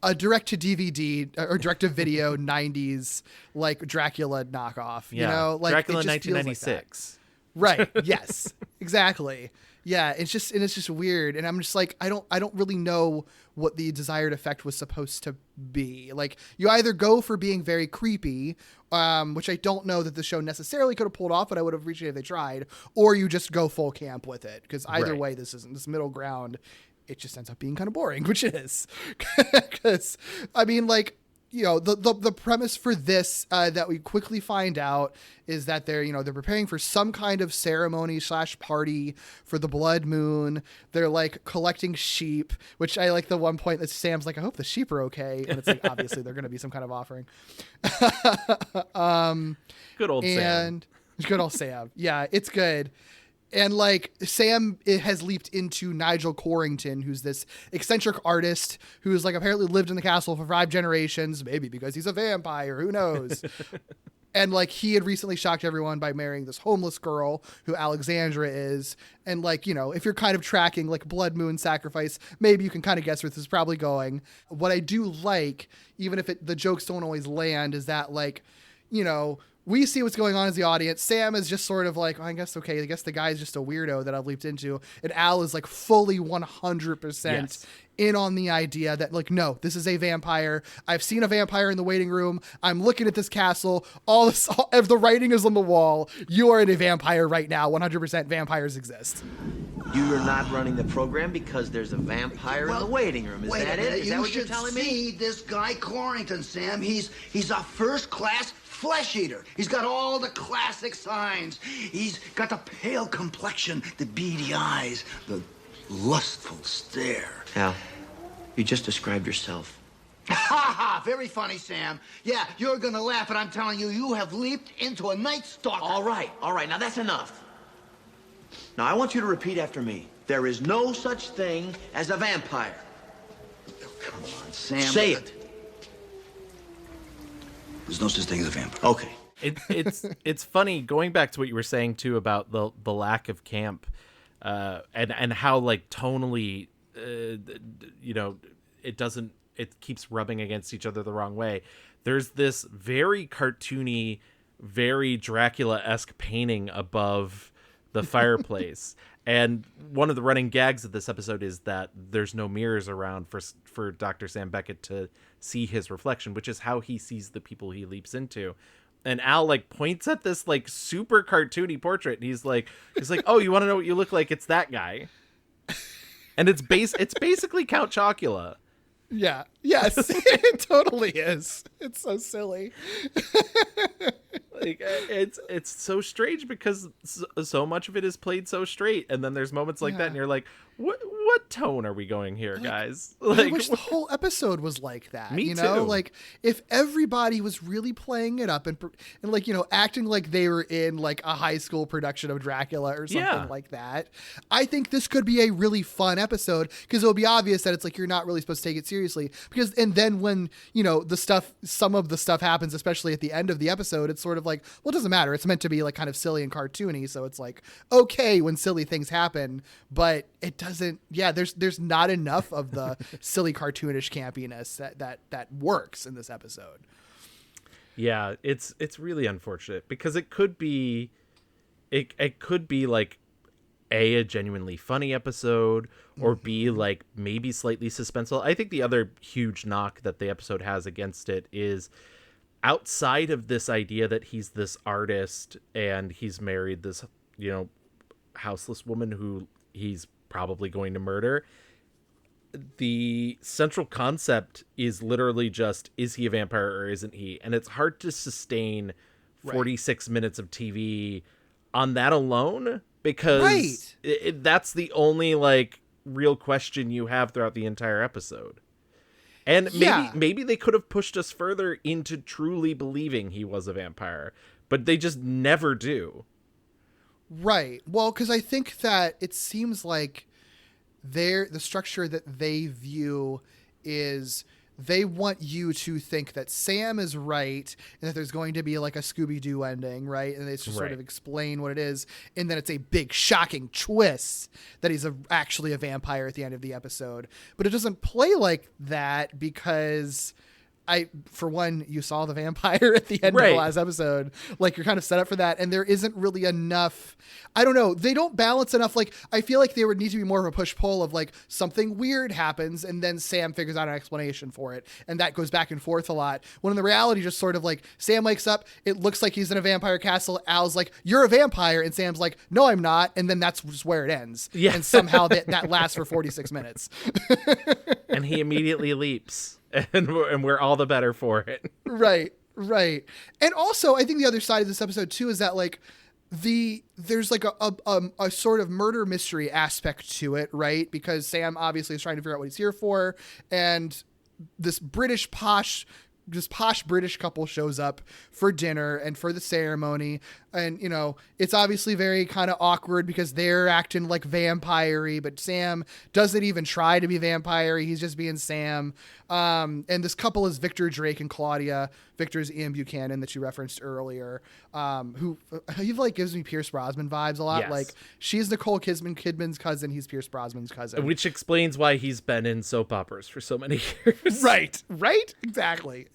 a direct to DVD or direct to video 90s like Dracula knockoff. Like Dracula 1996. Like right. Yes. Exactly. Yeah, it's just weird, and I'm just like I don't really know what the desired effect was supposed to be. Like, you either go for being very creepy, which I don't know that the show necessarily could have pulled off, but I would have appreciated if they tried, or you just go full camp with it, because either way, this middle ground. It just ends up being kind of boring, which it is, because I mean, like, the premise for this that we quickly find out is that they're preparing for some kind of ceremony / party for the blood moon. They're like collecting sheep, which I like the one point that Sam's like, I hope the sheep are okay. And it's like, obviously they're going to be some kind of offering. Good old Sam. Good old Sam. Yeah, it's good. And like Sam has leaped into Nigel Corrington, who's this eccentric artist who's like apparently lived in the castle for 5 generations, maybe because he's a vampire, who knows? And like he had recently shocked everyone by marrying this homeless girl who Alexandra is. And like, if you're kind of tracking like blood moon sacrifice, maybe you can kind of guess where this is probably going. What I do like, even if the jokes don't always land, is that like, we see what's going on as the audience. Sam is just sort of like, I guess the guy's just a weirdo that I've leaped into. And Al is like fully 100% in on the idea that like, no, this is a vampire. I've seen a vampire in the waiting room. I'm looking at this castle. If the writing is on the wall, you are in a vampire right now. 100% vampires exist. You're not running the program because there's a vampire in the waiting room. Is that it? Is that what you're telling me? You should see this guy Corrington, Sam. He's a first-class flesh eater. He's got all the classic signs. He's got the pale complexion, the beady eyes, the lustful stare. Al, you just described yourself. Ha ha! Very funny, Sam. Yeah, you're gonna laugh, but I'm telling you, you have leaped into a night stalker. All right. Now that's enough. Now I want you to repeat after me. There is no such thing as a vampire. Oh, come on, Sam. Say it. There's no such thing as a vampire. Okay. It's funny, going back to what you were saying too about the lack of camp, and how like tonally, it keeps rubbing against each other the wrong way. There's this very cartoony, very Dracula-esque painting above the fireplace. And one of the running gags of this episode is that there's no mirrors around for Dr. Sam Beckett to see his reflection, which is how he sees the people he leaps into. And Al like points at this like super cartoony portrait, and he's like, oh, you want to know what you look like? It's that guy. And it's basically Count Chocula. Yeah. Yes, it totally is. It's so silly. Like it's so strange because so much of it is played so straight, and then there's moments like that, and you're like, what tone are we going here, guys? Like, I wish the whole episode was like that. Me too. Like if everybody was really playing it up and like acting like they were in like a high school production of Dracula or something like that. I think this could be a really fun episode because it'll be obvious that it's like you're not really supposed to take it seriously and then when some of the stuff happens, especially at the end of the episode, it's sort of like, well, it doesn't matter. It's meant to be like kind of silly and cartoony, so it's like okay when silly things happen, but it doesn't. Yeah, there's not enough of the silly cartoonish campiness that works in this episode. Yeah, it's really unfortunate because it could be like a genuinely funny episode, or B, like maybe slightly suspenseful. I think the other huge knock that the episode has against it is outside of this idea that he's this artist and he's married this houseless woman who he's probably going to murder. The central concept is literally just, is he a vampire or isn't he? And it's hard to sustain 46 minutes of TV on that alone, because that's the only like real question you have throughout the entire episode. And maybe they could have pushed us further into truly believing he was a vampire, but they just never do. Right. Well, because I think that it seems like the structure that they view is they want you to think that Sam is right and that there's going to be like a Scooby-Doo ending, right? And it's just sort of explain what it is. And then it's a big shocking twist that he's actually a vampire at the end of the episode. But it doesn't play like that because for one, you saw the vampire at the end of the last episode. Like, you're kind of set up for that. And there isn't really enough, I don't know. They don't balance enough. Like, I feel like there would need to be more of a push-pull of like something weird happens and then Sam figures out an explanation for it. And that goes back and forth a lot. When in the reality, just sort of like Sam wakes up, it looks like he's in a vampire castle. Al's like, you're a vampire. And Sam's like, no, I'm not. And then that's just where it ends. Yeah. And somehow that lasts for 46 minutes. And he immediately leaps. And we're all the better for it. Right. And also, I think the other side of this episode too is that like there's like a sort of murder mystery aspect to it, right? Because Sam obviously is trying to figure out what he's here for, and this posh British couple shows up for dinner and for the ceremony. And, it's obviously very kind of awkward because they're acting like vampire-y, but Sam doesn't even try to be vampire-y. He's just being Sam. And this couple is Victor Drake and Claudia. Victor's Ian Buchanan that you referenced earlier, who he like gives me Pierce Brosnan vibes a lot. Yes. Like, she's Nicole Kidman's cousin. He's Pierce Brosnan's cousin. Which explains why he's been in soap operas for so many years. Right. Exactly.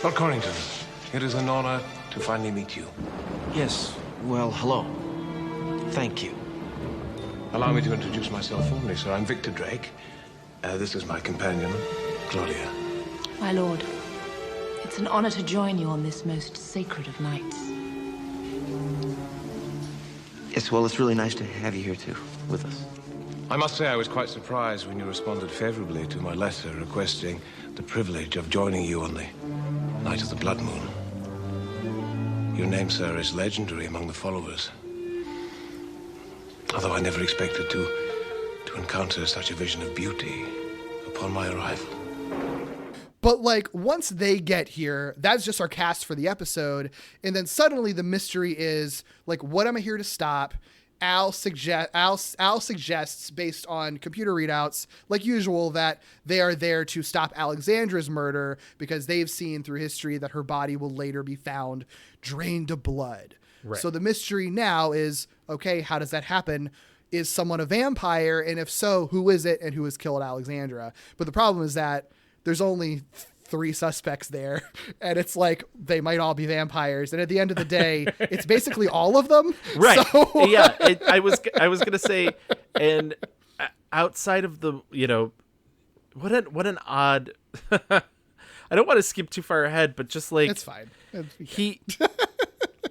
Lord Corrington, it is an honor to finally meet you. Yes, well, hello. Thank you. Allow me to introduce myself formally, sir. I'm Victor Drake. This is my companion, Claudia. My lord, it's an honor to join you on this most sacred of nights. Yes, well, it's really nice to have you here, too, with us. I must say I was quite surprised when you responded favorably to my letter requesting the privilege of joining you on the night of the blood moon. Your name, sir, is legendary among the followers. Although I never expected to encounter such a vision of beauty upon my arrival. But like, once they get here, that's just our cast for the episode. And then suddenly the mystery is like, what am I here to stop? Al suggests, based on computer readouts, like usual, that they are there to stop Alexandra's murder because they've seen through history that her body will later be found drained of blood. Right. So the mystery now is, okay, how does that happen? Is someone a vampire? And if so, who is it and who has killed Alexandra? But the problem is that there's only 3 suspects there, and it's like they might all be vampires, and at the end of the day it's basically all of them, right? So... Yeah, I was gonna say, and outside of the, what an odd I don't want to skip too far ahead, but just like, it's fine.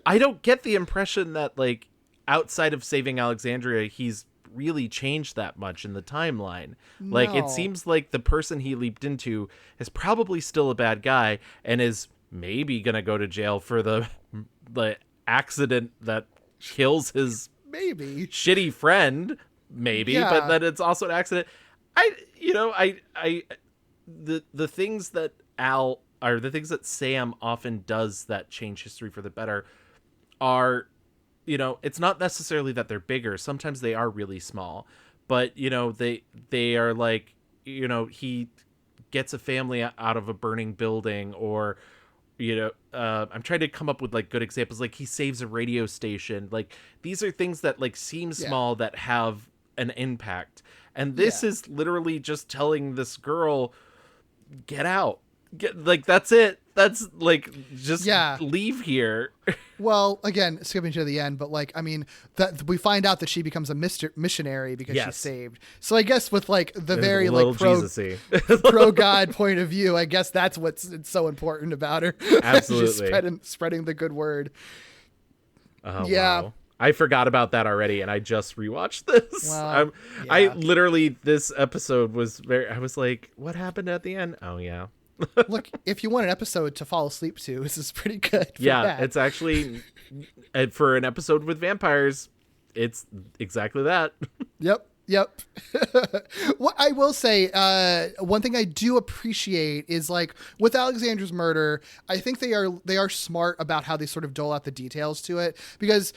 I don't get the impression that like outside of saving Alexandria he's really changed that much in the timeline. No. Like, it seems like the person he leaped into is probably still a bad guy and is maybe gonna go to jail for the accident that kills his shitty friend, but that it's also an accident. The things that Al are the things that Sam often does that change history for the better are, it's not necessarily that they're bigger. Sometimes they are really small, but they are like, he gets a family out of a burning building, or, I'm trying to come up with like good examples. Like, he saves a radio station. Like, these are things that like seem small that have an impact. And this is literally just telling this girl, get out. That's it. That's like, just leave here. Well, again, skipping to the end, but like, I mean, that we find out that she becomes a missionary because she's saved. So I guess with like the very like pro God point of view, I guess that's what's so important about her. Absolutely. Just spreading the good word. Wow. I forgot about that already, and I just rewatched this. Well, I literally, this episode was I was like, what happened at the end? Oh, yeah. Look, if you want an episode to fall asleep to, this is pretty good. It's actually, for an episode with vampires, it's exactly that. Yep. What I will say, one thing I do appreciate is like with Alexandra's murder, I think they are smart about how they sort of dole out the details to it, because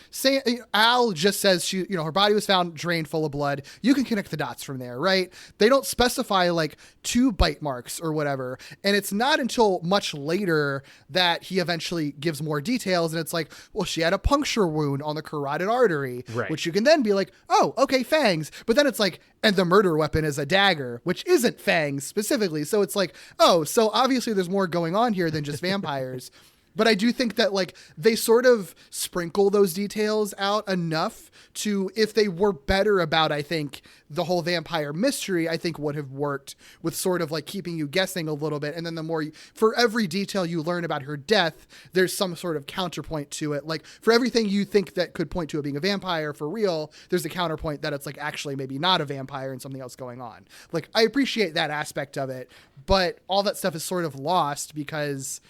Al just says her body was found drained full of blood. You can connect the dots from there, right? They don't specify like 2 bite marks or whatever. And it's not until much later that he eventually gives more details. And it's like, well, she had a puncture wound on the carotid artery, right, which you can then be like, oh, okay, fangs. But then it's like, and the murder weapon is a dagger, which isn't fangs specifically. So it's like, oh, so obviously there's more going on here than just vampires. But I do think that like they sort of sprinkle those details out enough to, if they were better about, I think, the whole vampire mystery, I think would have worked with sort of like keeping you guessing a little bit. And then the more for every detail you learn about her death, there's some sort of counterpoint to it. Like for everything you think that could point to it being a vampire for real, there's a counterpoint that it's like actually maybe not a vampire and something else going on. Like I appreciate that aspect of it, but all that stuff is sort of lost because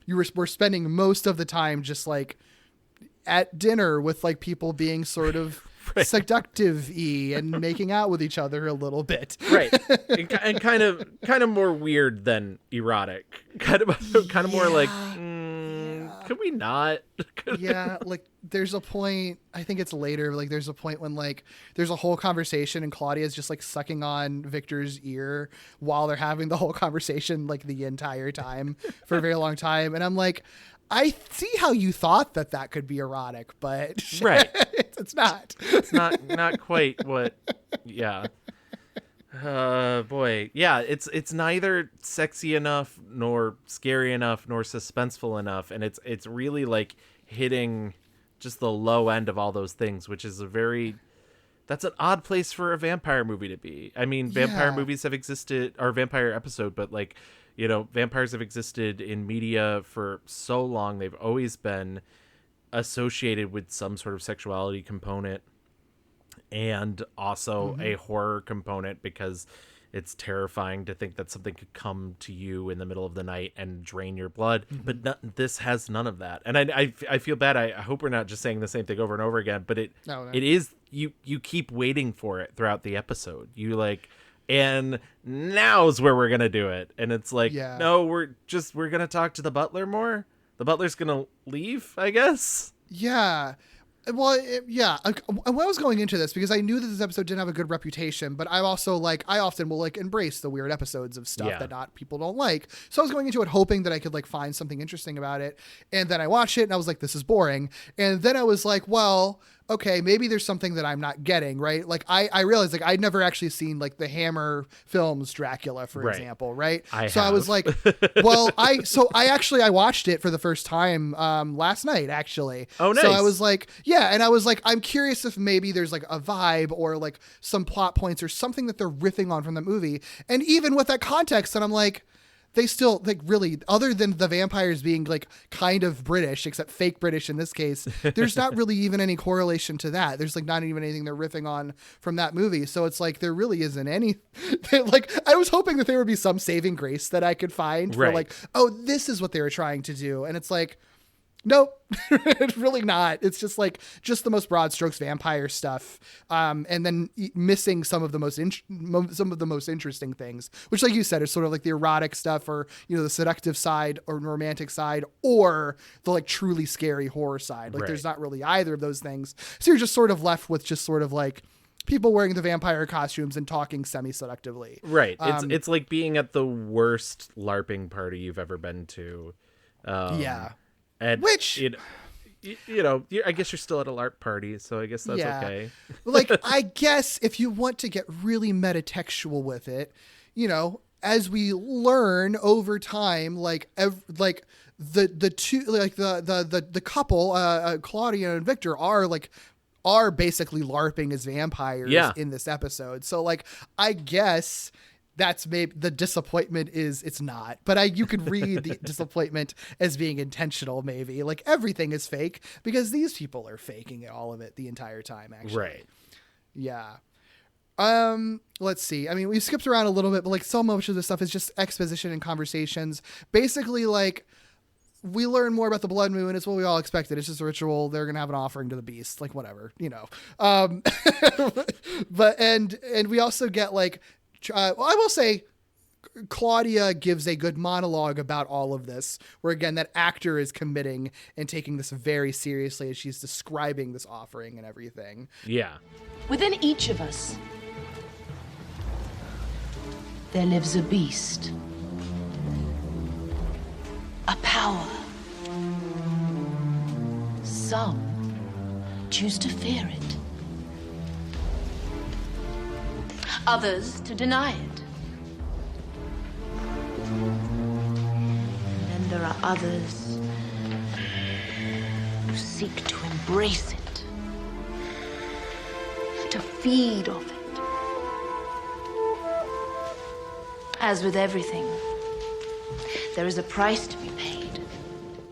we're spending most of the time just like at dinner with like people being sort of seductive-y and making out with each other a little bit. Right. And kind of more weird than erotic. Kind of more like, could we not? Yeah. Like there's a point, I think it's later, like there's a point when like there's a whole conversation and Claudia's just like sucking on Victor's ear while they're having the whole conversation like the entire time for a very long time. And I'm like, I see how you thought that could be erotic, but right. It's not. It's not quite what. Yeah. Boy. Yeah. It's neither sexy enough, nor scary enough, nor suspenseful enough, and it's really like hitting just the low end of all those things, which is that's an odd place for a vampire movie to be. I mean, vampire movies have existed, or vampire episode, but like, vampires have existed in media for so long. They've always been associated with some sort of sexuality component and also a horror component, because it's terrifying to think that something could come to you in the middle of the night and drain your blood. But this has none of that. And I feel bad. I hope we're not just saying the same thing over and over again, but it is, you keep waiting for it throughout the episode. You like, and now's where we're going to do it. And it's like, no, we're going to talk to the butler more. The butler's going to leave, I guess. Yeah. Well, when I was going into this, because I knew that this episode didn't have a good reputation, but I also I often will like embrace the weird episodes of stuff that people don't like. So I was going into it hoping that I could like find something interesting about it. And then I watched it and I was like, this is boring. And then I was like, well, okay, maybe there's something that I'm not getting, right? Like I realized like I'd never actually seen like the Hammer films Dracula, for example, right? I was like, well, I watched it for the first time last night, actually. Oh, nice. So I was like, and I was like, I'm curious if maybe there's like a vibe or like some plot points or something that they're riffing on from the movie. And even with that context, then I'm like, they still like really, other than the vampires being like kind of British, except fake British in this case, there's not really even any correlation to that. There's like not even anything they're riffing on from that movie. So it's like, there really isn't any, like, I was hoping that there would be some saving grace that I could find for like, oh, this is what they were trying to do. And it's like, nope, it's really not. It's just like the most broad strokes vampire stuff, and then missing some of the most interesting things, which, like you said, is sort of like the erotic stuff, or the seductive side, or romantic side, or the like truly scary horror side. Like there's not really either of those things, so you're just sort of left with just sort of like people wearing the vampire costumes and talking semi-seductively. Right. It's like being at the worst LARPing party you've ever been to. And which, I guess you're still at a LARP party, so I guess that's okay. Like, I guess if you want to get really metatextual with it, as we learn over time, like the two, like the couple, Claudia and Victor are basically LARPing as vampires in this episode. So like, I guess that's maybe the disappointment is it's not, but you could read the disappointment as being intentional. Maybe like everything is fake because these people are faking all of it the entire time. Actually. Right. Yeah. Let's see. I mean, we skipped around a little bit, but like so much of this stuff is just exposition and conversations. Basically, like we learn more about the blood moon. It's what we all expected. It's just a ritual. They're going to have an offering to the beast, like whatever, you know. But, and we also get like, I will say Claudia gives a good monologue about all of this, where again, that actor is committing and taking this very seriously as she's describing this offering and everything. Yeah. Within each of us, there lives a beast. A power. Some choose to fear it. Others to deny it. And then there are others who seek to embrace it, to feed off it. As with everything, there is a price to be paid.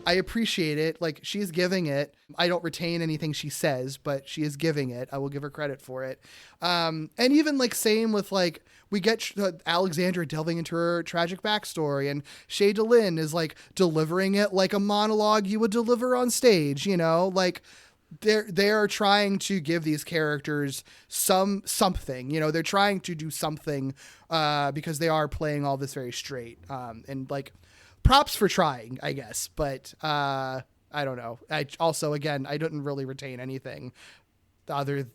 I appreciate it. Like she's giving it. I don't retain anything she says, but she is giving it. I will give her credit for it. And even like same with like, we get Alexandra delving into her tragic backstory, and Shay DeLynn is like delivering it like a monologue you would deliver on stage, you know, like they're trying to give these characters something, you know, they're trying to do something, because they are playing all this very straight. And like, props for trying, I guess, but I don't know. I also, again, I didn't really retain anything other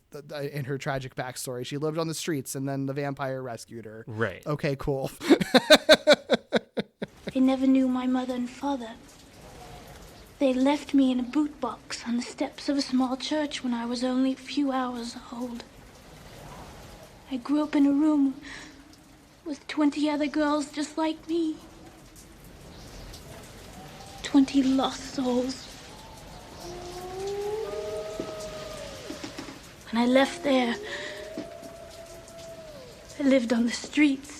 in her tragic backstory. She lived on the streets and then the vampire rescued her. Right. Okay, cool. I never knew my mother and father. They left me in a boot box on the steps of a small church when I was only a few hours old. I grew up in a room with 20 other girls just like me. 20 lost souls. When I left there, I lived on the streets.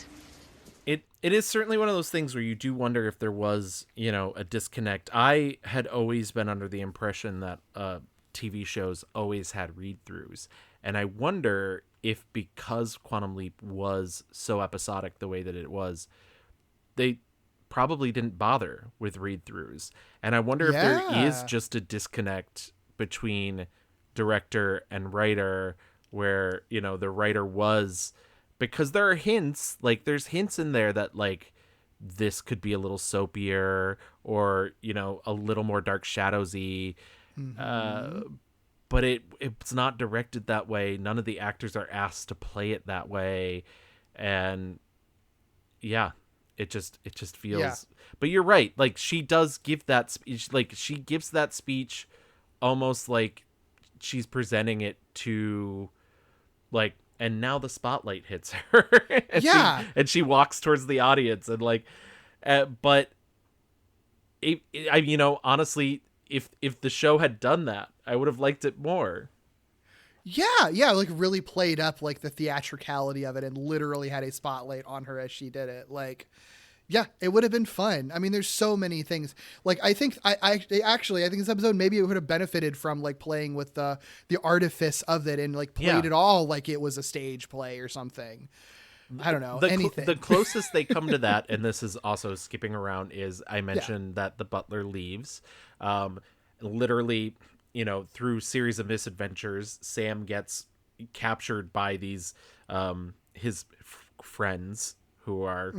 It is certainly one of those things where you do wonder if there was, you know, a disconnect. I had always been under the impression that TV shows always had read-throughs. And I wonder if because Quantum Leap was so episodic the way that it was, they probably didn't bother with read-throughs. And I wonder if there is just a disconnect between director and writer where, you know, the writer was... Because there are hints, like there's hints in there that like this could be a little soapier or, you know, a little more Dark Shadows-y. But it's not directed that way. None of the actors are asked to play it that way. And yeah, it just feels... Yeah. But you're right. Like she does give that speech, like she gives that speech almost like she's presenting it to like, and now the spotlight hits her. and she walks towards the audience and like, but you know, honestly, if the show had done that, I would have liked it more. Yeah. Like really played up like the theatricality of it and literally had a spotlight on her as she did it. Like, yeah, it would have been fun. I mean, there's so many things. Like, I think I think this episode, maybe it would have benefited from like playing with the artifice of it and like played it all like it was a stage play or something. I don't know. Anything. The closest they come to that, and this is also skipping around, is I mentioned that the butler leaves. Literally, you know, through series of misadventures, Sam gets captured by these his friends who are,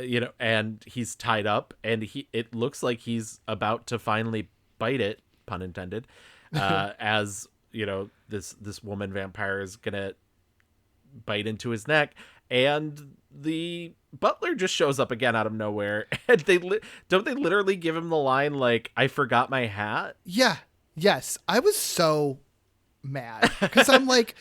you know, and he's tied up, and it looks like he's about to finally bite it, pun intended, as, you know, this woman vampire is gonna bite into his neck, and the butler just shows up again out of nowhere, and don't they literally give him the line like, "I forgot my hat"? Yeah. Yes. I was so mad because I'm like,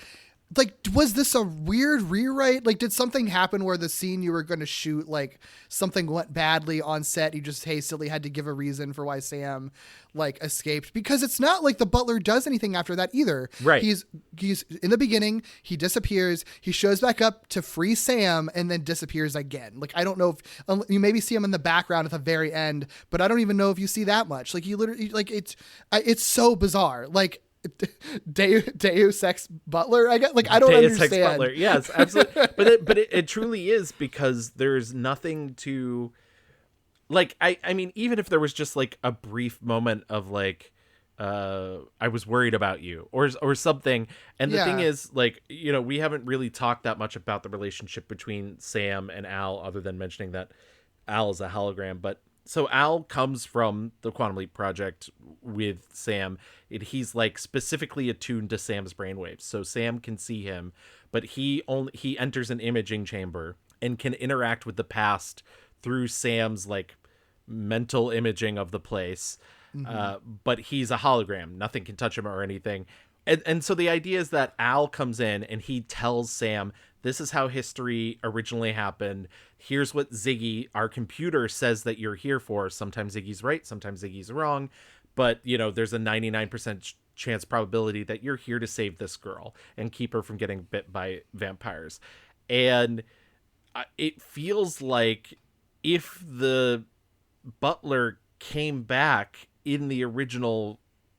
like, was this a weird rewrite? Like, did something happen where the scene you were going to shoot, like, something went badly on set? You just hastily had to give a reason for why Sam, like, escaped? Because it's not like the butler does anything after that either. Right. He's in the beginning, he disappears, he shows back up to free Sam, and then disappears again. Like, I don't know if you maybe see him in the background at the very end, but I don't even know if you see that much. Like, you literally, like, it's so bizarre. Like, Deus Ex Butler, I guess. Like, I don't Deus understand. Ex Butler. Yes, absolutely. but it truly is, because there's nothing to, like, I mean, even if there was just like a brief moment of like, I was worried about you or something. And the thing is, like, you know, we haven't really talked that much about the relationship between Sam and Al, other than mentioning that Al is a hologram. But so Al comes from the Quantum Leap Project with Sam. He's like specifically attuned to Sam's brainwaves, so Sam can see him, but he enters an imaging chamber and can interact with the past through Sam's like mental imaging of the place. But he's a hologram. Nothing can touch him or anything. And so the idea is that Al comes in and he tells Sam, this is how history originally happened. Here's what Ziggy, our computer, says that you're here for. Sometimes Ziggy's right, sometimes Ziggy's wrong. But, you know, there's a 99% chance probability that you're here to save this girl and keep her from getting bit by vampires. And it feels like if the butler came back in the original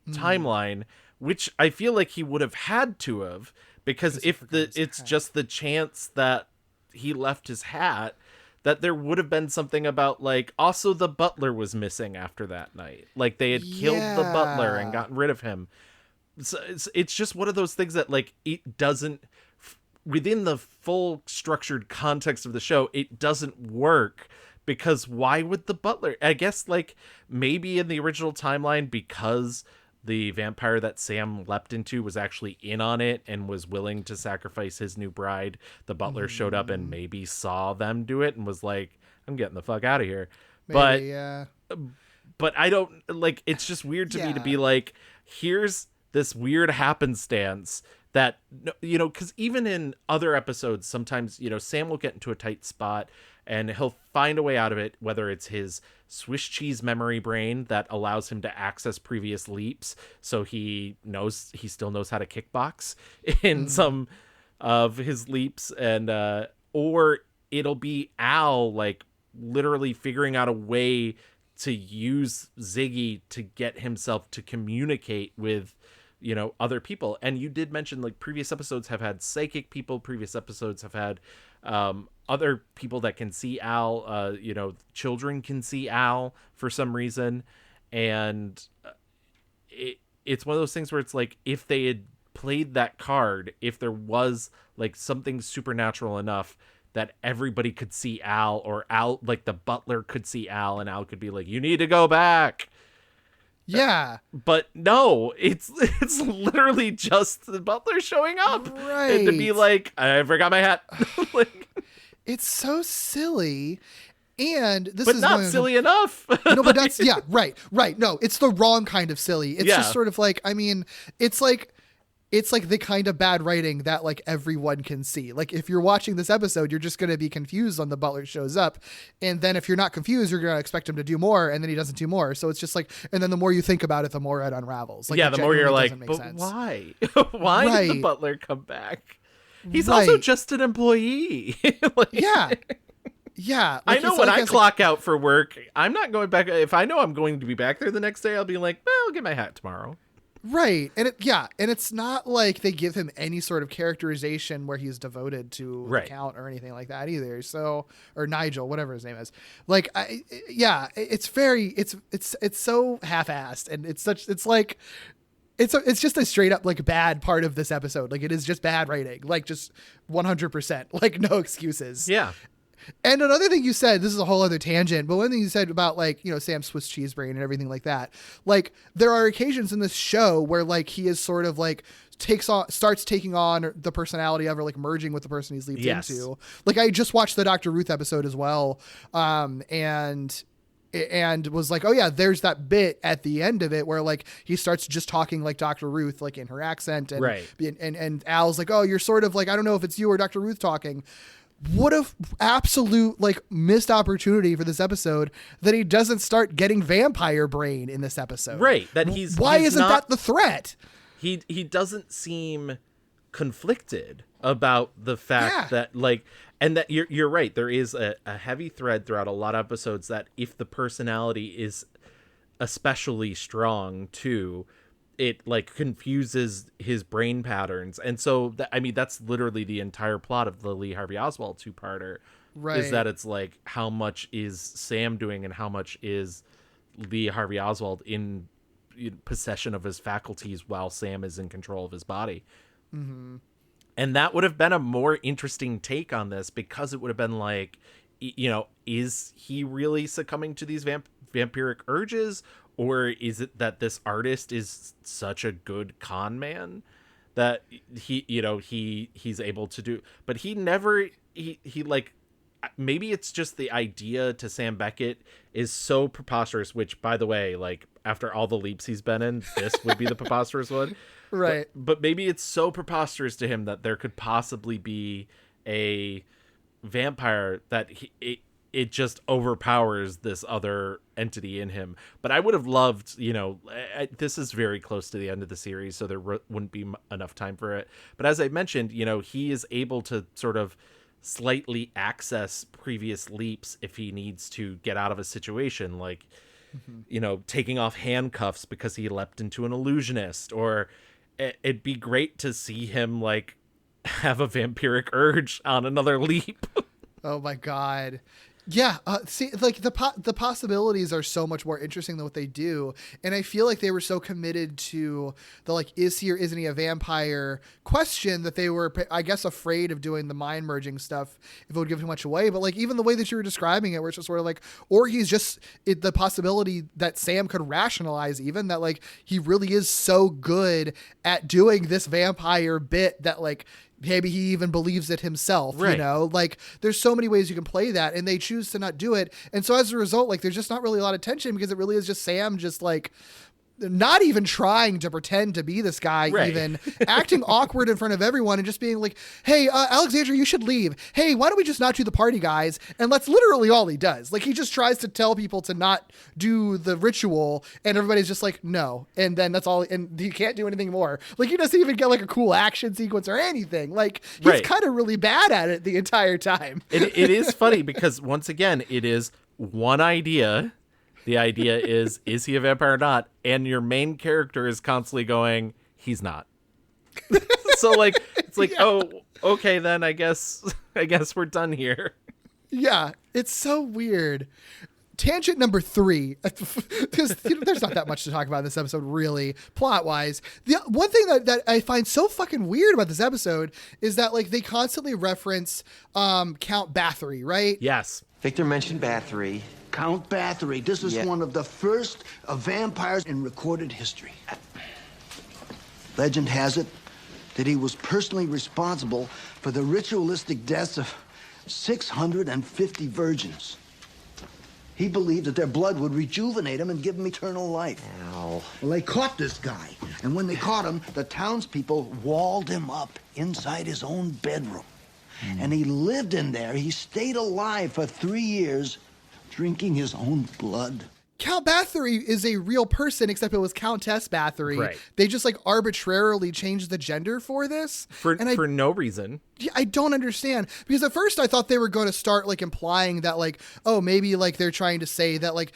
timeline, which I feel like he would have had to have, because if it's just the chance that he left his hat, that there would have been something about like, also the butler was missing after that night. Like they had killed the butler and gotten rid of him. So it's just one of those things that like, it doesn't, within the full structured context of the show, it doesn't work. Because why would the butler, I guess like maybe in the original timeline, because the vampire that Sam leapt into was actually in on it and was willing to sacrifice his new bride, the butler showed up and maybe saw them do it and was like, I'm getting the fuck out of here. Maybe, but I don't, like, it's just weird to me to be like, here's this weird happenstance that, you know, because even in other episodes, sometimes, you know, Sam will get into a tight spot and he'll find a way out of it, whether it's his Swiss cheese memory brain that allows him to access previous leaps. So he still knows how to kickbox in some of his leaps. And, or it'll be Al, like, literally figuring out a way to use Ziggy to get himself to communicate with, you know, other people. And you did mention like previous episodes have had psychic people. Previous episodes have had other people that can see Al. You know, children can see Al for some reason. And it's one of those things where it's like, if they had played that card, if there was like something supernatural enough that everybody could see Al, or Al, like the butler could see Al, and Al could be like, you need to go back. Yeah. But no, it's literally just the butler showing up. Right. And to be like, I forgot my hat. Like, it's so silly. And this but is not silly enough. No, but that's, yeah, right. No, it's the wrong kind of silly. It's just sort of like, I mean, it's like the kind of bad writing that like everyone can see. Like if you're watching this episode, you're just going to be confused when the butler shows up. And then if you're not confused, you're going to expect him to do more. And then he doesn't do more. So it's just like, and then the more you think about it, the more it unravels. Like, yeah. The more you're like, but sense. Why? Why did the butler come back? He's also just an employee. Like, yeah. Yeah. Like, I know when I clock out for work, I'm not going back. If I know I'm going to be back there the next day, I'll be like, well, I'll get my hat tomorrow. Right. And and it's not like they give him any sort of characterization where he's devoted to the Count or anything like that either. So, or Nigel, whatever his name is. Like, it's so half-assed, and it's just a straight up like bad part of this episode. Like it is just bad writing, like just 100%, like no excuses. Yeah. And another thing you said, this is a whole other tangent, but one thing you said about like, you know, Sam's Swiss cheese brain and everything like that, like there are occasions in this show where like he is sort of like starts taking on the personality of, or like merging with the person he's leaped into. Like I just watched the Dr. Ruth episode as well. And and was like, oh yeah, there's that bit at the end of it where like he starts just talking like Dr. Ruth, like in her accent, and and Al's like, oh, you're sort of like, I don't know if it's you or Dr. Ruth talking. What a absolute like missed opportunity for this episode that he doesn't start getting vampire brain in this episode. Right. That why he's isn't not, that the threat? He doesn't seem conflicted about the fact that like, and that you're right. There is a heavy thread throughout a lot of episodes that if the personality is especially strong too, it like confuses his brain patterns. And so I mean, that's literally the entire plot of the Lee Harvey Oswald 2-parter, right? Is that it's like, how much is Sam doing and how much is Lee Harvey Oswald in possession of his faculties while Sam is in control of his body. Mm-hmm. And that would have been a more interesting take on this, because it would have been like, you know, is he really succumbing to these vampiric urges? Or is it that this artist is such a good con man that he, you know, he's able to do, but he never, he like, maybe it's just the idea to Sam Beckett is so preposterous, which by the way, like after all the leaps he's been in, this would be the preposterous one. Right. But maybe it's so preposterous to him that there could possibly be a vampire that it just overpowers this other entity in him. But I would have loved, you know, this is very close to the end of the series, so there wouldn't be enough time for it. But as I mentioned, you know, he is able to sort of slightly access previous leaps if he needs to get out of a situation, like, you know, taking off handcuffs because he leapt into an illusionist, or it'd be great to see him like have a vampiric urge on another leap. Oh my God. Yeah, see, like the possibilities are so much more interesting than what they do, and I feel like they were so committed to the like, is he or isn't he a vampire question, that they were, I guess, afraid of doing the mind merging stuff if it would give too much away. But like, even the way that you were describing it, where it's just sort of like, or he's just the possibility that Sam could rationalize even that like he really is so good at doing this vampire bit that like maybe he even believes it himself, right. You know, like there's so many ways you can play that, and they choose to not do it. And so as a result, like there's just not really a lot of tension, because it really is just Sam just like not even trying to pretend to be this guy, right. Even acting awkward in front of everyone and just being like, hey, Alexandra, you should leave. Hey, why don't we just not do the party, guys? And that's literally all he does. Like, he just tries to tell people to not do the ritual, and everybody's just like, no. And then that's all. And he can't do anything more. Like, he doesn't even get like a cool action sequence or anything. Like, he's right. kind of really bad at it the entire time. It is funny because once again, it is one idea. The idea is he a vampire or not? And your main character is constantly going, he's not. So like, it's like, yeah. Oh, okay, then I guess we're done here. Yeah, it's so weird. Tangent number 3, because there's not that much to talk about in this episode, really, plot-wise. The one thing that I find so fucking weird about this episode is that like they constantly reference Count Bathory, right? Yes. Victor mentioned Bathory. Count Bathory. This is one of the first vampires in recorded history. Legend has it that he was personally responsible for the ritualistic deaths of 650 virgins. He believed that their blood would rejuvenate him and give him eternal life. Ow. Well, they caught this guy, and when they caught him, the townspeople walled him up inside his own bedroom. And he lived in there. He stayed alive for 3 years, drinking his own blood. Count Bathory is a real person, except it was Countess Bathory. Right. They just like arbitrarily changed the gender for this. For no reason. I don't understand, because at first I thought they were going to start like implying that like, oh, maybe like they're trying to say that like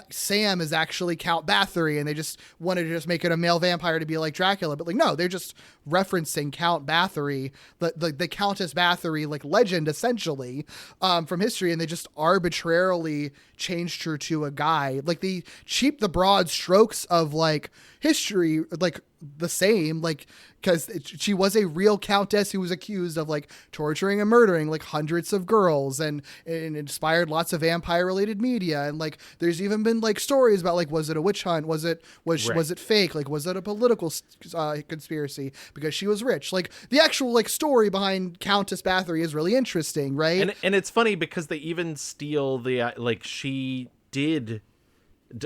Sam is actually Count Bathory, and they just wanted to just make it a male vampire to be like Dracula. But like, no, they're just referencing Count Bathory, the Countess Bathory like legend essentially from history, and they just arbitrarily changed her to a guy. Like they keep the broad strokes of like history like the same, like, because she was a real countess who was accused of like torturing and murdering like hundreds of girls, and inspired lots of vampire related media. And like there's even been like stories about like, was it a witch hunt, was it fake, like was it a political conspiracy because she was rich? Like the actual like story behind Countess Bathory is really interesting, right? And it's funny because they even steal the like she did,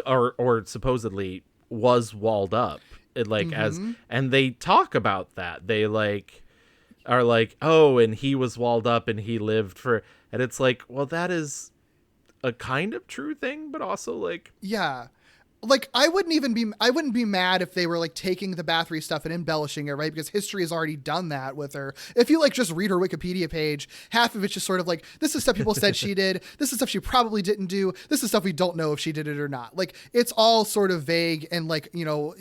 or supposedly was walled up. It, like, and they talk about that. They like are like, oh, and he was walled up and he lived for, and it's like, well, that is a kind of true thing, but also like, yeah. Like, I wouldn't be mad if they were like taking the Bathory stuff and embellishing it, right? Because history has already done that with her. If you like just read her Wikipedia page, half of it's just sort of like, this is stuff people said she did. This is stuff she probably didn't do. This is stuff we don't know if she did it or not. Like, it's all sort of vague and like, you know,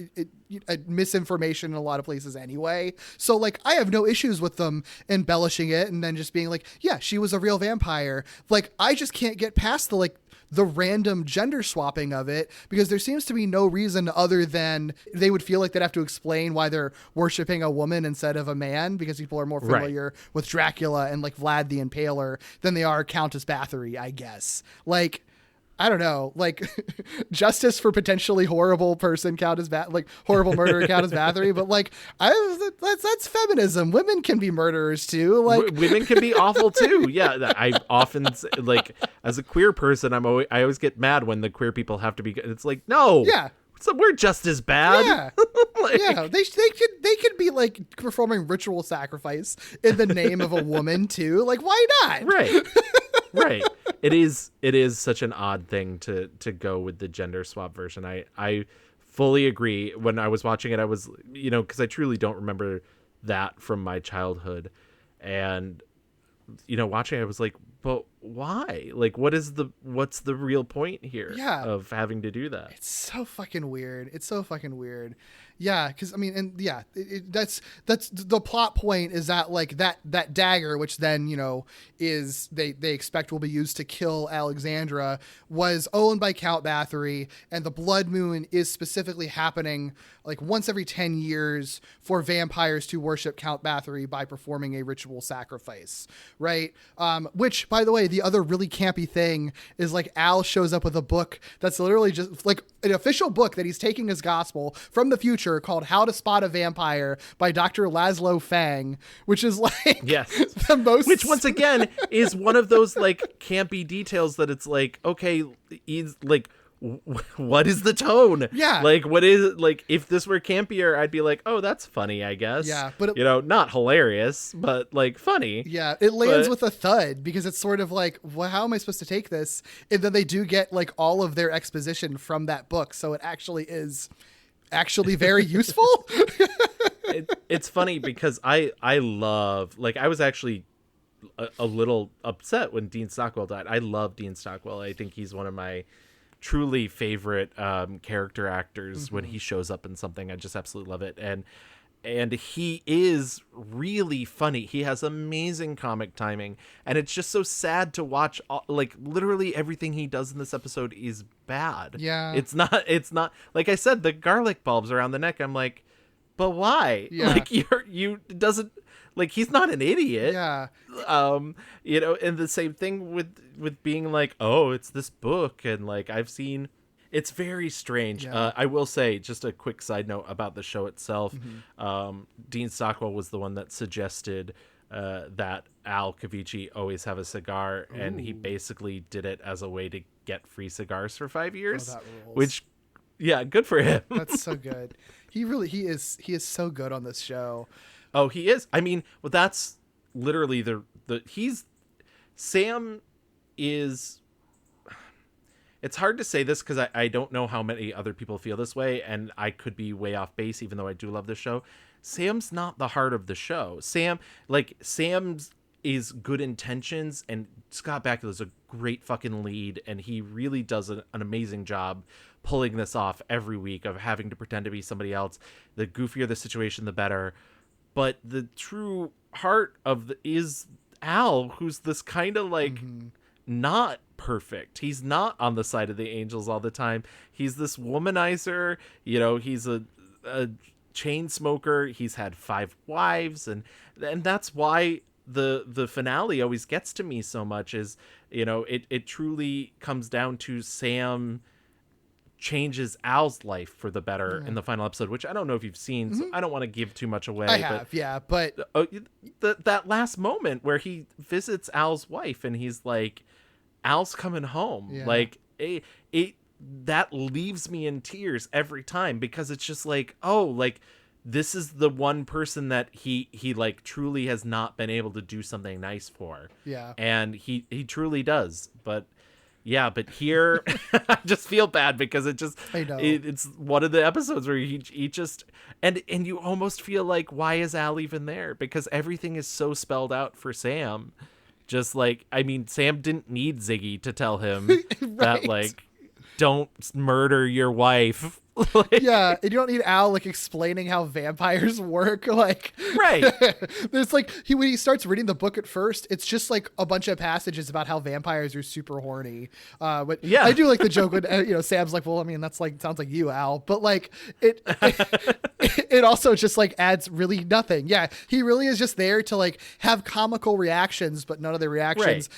misinformation in a lot of places anyway. So like, I have no issues with them embellishing it and then just being like, yeah, she was a real vampire. Like, I just can't get past the random gender swapping of it, because there seems to be no reason other than they would feel like they'd have to explain why they're worshiping a woman instead of a man, because people are more familiar with Dracula and like Vlad the Impaler than they are Countess Bathory, I guess. Like, I don't know, like justice for potentially horrible person horrible murderer Countess Bathory, but like that's feminism. Women can be murderers too. Like women can be awful too. Yeah, I often like as a queer person, I always get mad when the queer people have to be. It's like, no, yeah. So we're just as bad. Yeah, like, yeah. They could be like performing ritual sacrifice in the name of a woman too. Like, why not? Right. Right. It is such an odd thing to go with the gender swap version. I fully agree. When I was watching it, I was, you know, because I truly don't remember that from my childhood. And, you know, watching it, I was like, but why? Like, what's the real point here of having to do that? It's so fucking weird. Yeah, because I mean, and yeah, that's the plot point is that like that dagger, which then, you know, is they expect will be used to kill Alexandra, was owned by Count Bathory, and the blood moon is specifically happening like once every 10 years for vampires to worship Count Bathory by performing a ritual sacrifice, right? Which, by the way, the other really campy thing is like Al shows up with a book that's literally just like an official book that he's taking as gospel from the future called How to Spot a Vampire by Dr. Laszlo Fang, which is like the most, which once again is one of those like campy details that it's like, okay, he's like, what is the tone? Yeah. Like, what is like, if this were campier, I'd be like, oh, that's funny, I guess. Yeah. But you know, not hilarious, but like funny. Yeah. It lands with a thud because it's sort of like, well, how am I supposed to take this? And then they do get like all of their exposition from that book. So it actually is very useful. It's funny because I love, like, I was actually a little upset when Dean Stockwell died. I love Dean Stockwell. I think he's one of my truly favorite character actors. When he shows up in something, I just absolutely love it. And he is really funny. He has amazing comic timing, and it's just so sad to watch. Like, literally everything he does in this episode is bad. Yeah. It's not like I said, the garlic bulbs around the neck. I'm like, but why? Yeah. Like, doesn't, like, he's not an idiot. Yeah. You know, and the same thing with being like, oh, it's this book, and like I've seen. It's very strange. Yeah. I will say, just a quick side note about the show itself. Dean Stockwell was the one that suggested that Al Cavici always have a cigar, and he basically did it as a way to get free cigars for 5 years. Oh, that rules. Which, yeah, good for him. That's so good. He is so good on this show. Oh, he is. I mean, well, that's literally Sam is. It's hard to say this because I don't know how many other people feel this way, and I could be way off base, even though I do love this show. Sam's not the heart of the show. Sam's is good intentions, and Scott Bakula is a great fucking lead, and he really does an amazing job pulling this off every week of having to pretend to be somebody else. The goofier the situation, the better. But the true heart is Al, who's this kind of like not perfect. He's not on the side of the angels all the time. He's this womanizer, you know, he's a chain smoker. He's had 5 wives, and that's why the finale always gets to me so much, is, you know, it truly comes down to Sam changes Al's life for the better in the final episode, which I don't know if you've seen, so I don't want to give too much away. I have, but that last moment where he visits Al's wife and he's like, Al's coming home. Yeah. Like, it that leaves me in tears every time, because it's just like, oh, like this is the one person that he like truly has not been able to do something nice for. Yeah. And he truly does. But yeah, but here I just feel bad because I know. It's one of the episodes where he just and you almost feel like, why is Al even there? Because everything is so spelled out for Sam. Just like, I mean, Sam didn't need Ziggy to tell him that, like, don't murder your wife. Yeah, and you don't need Al like explaining how vampires work. Like, right. There's like when he starts reading the book at first, it's just like a bunch of passages about how vampires are super horny. But yeah, I do like the joke when Sam's like, well, I mean, that's like sounds like you, Al. But like it also just like adds really nothing. Yeah, he really is just there to like have comical reactions, but none of the reactions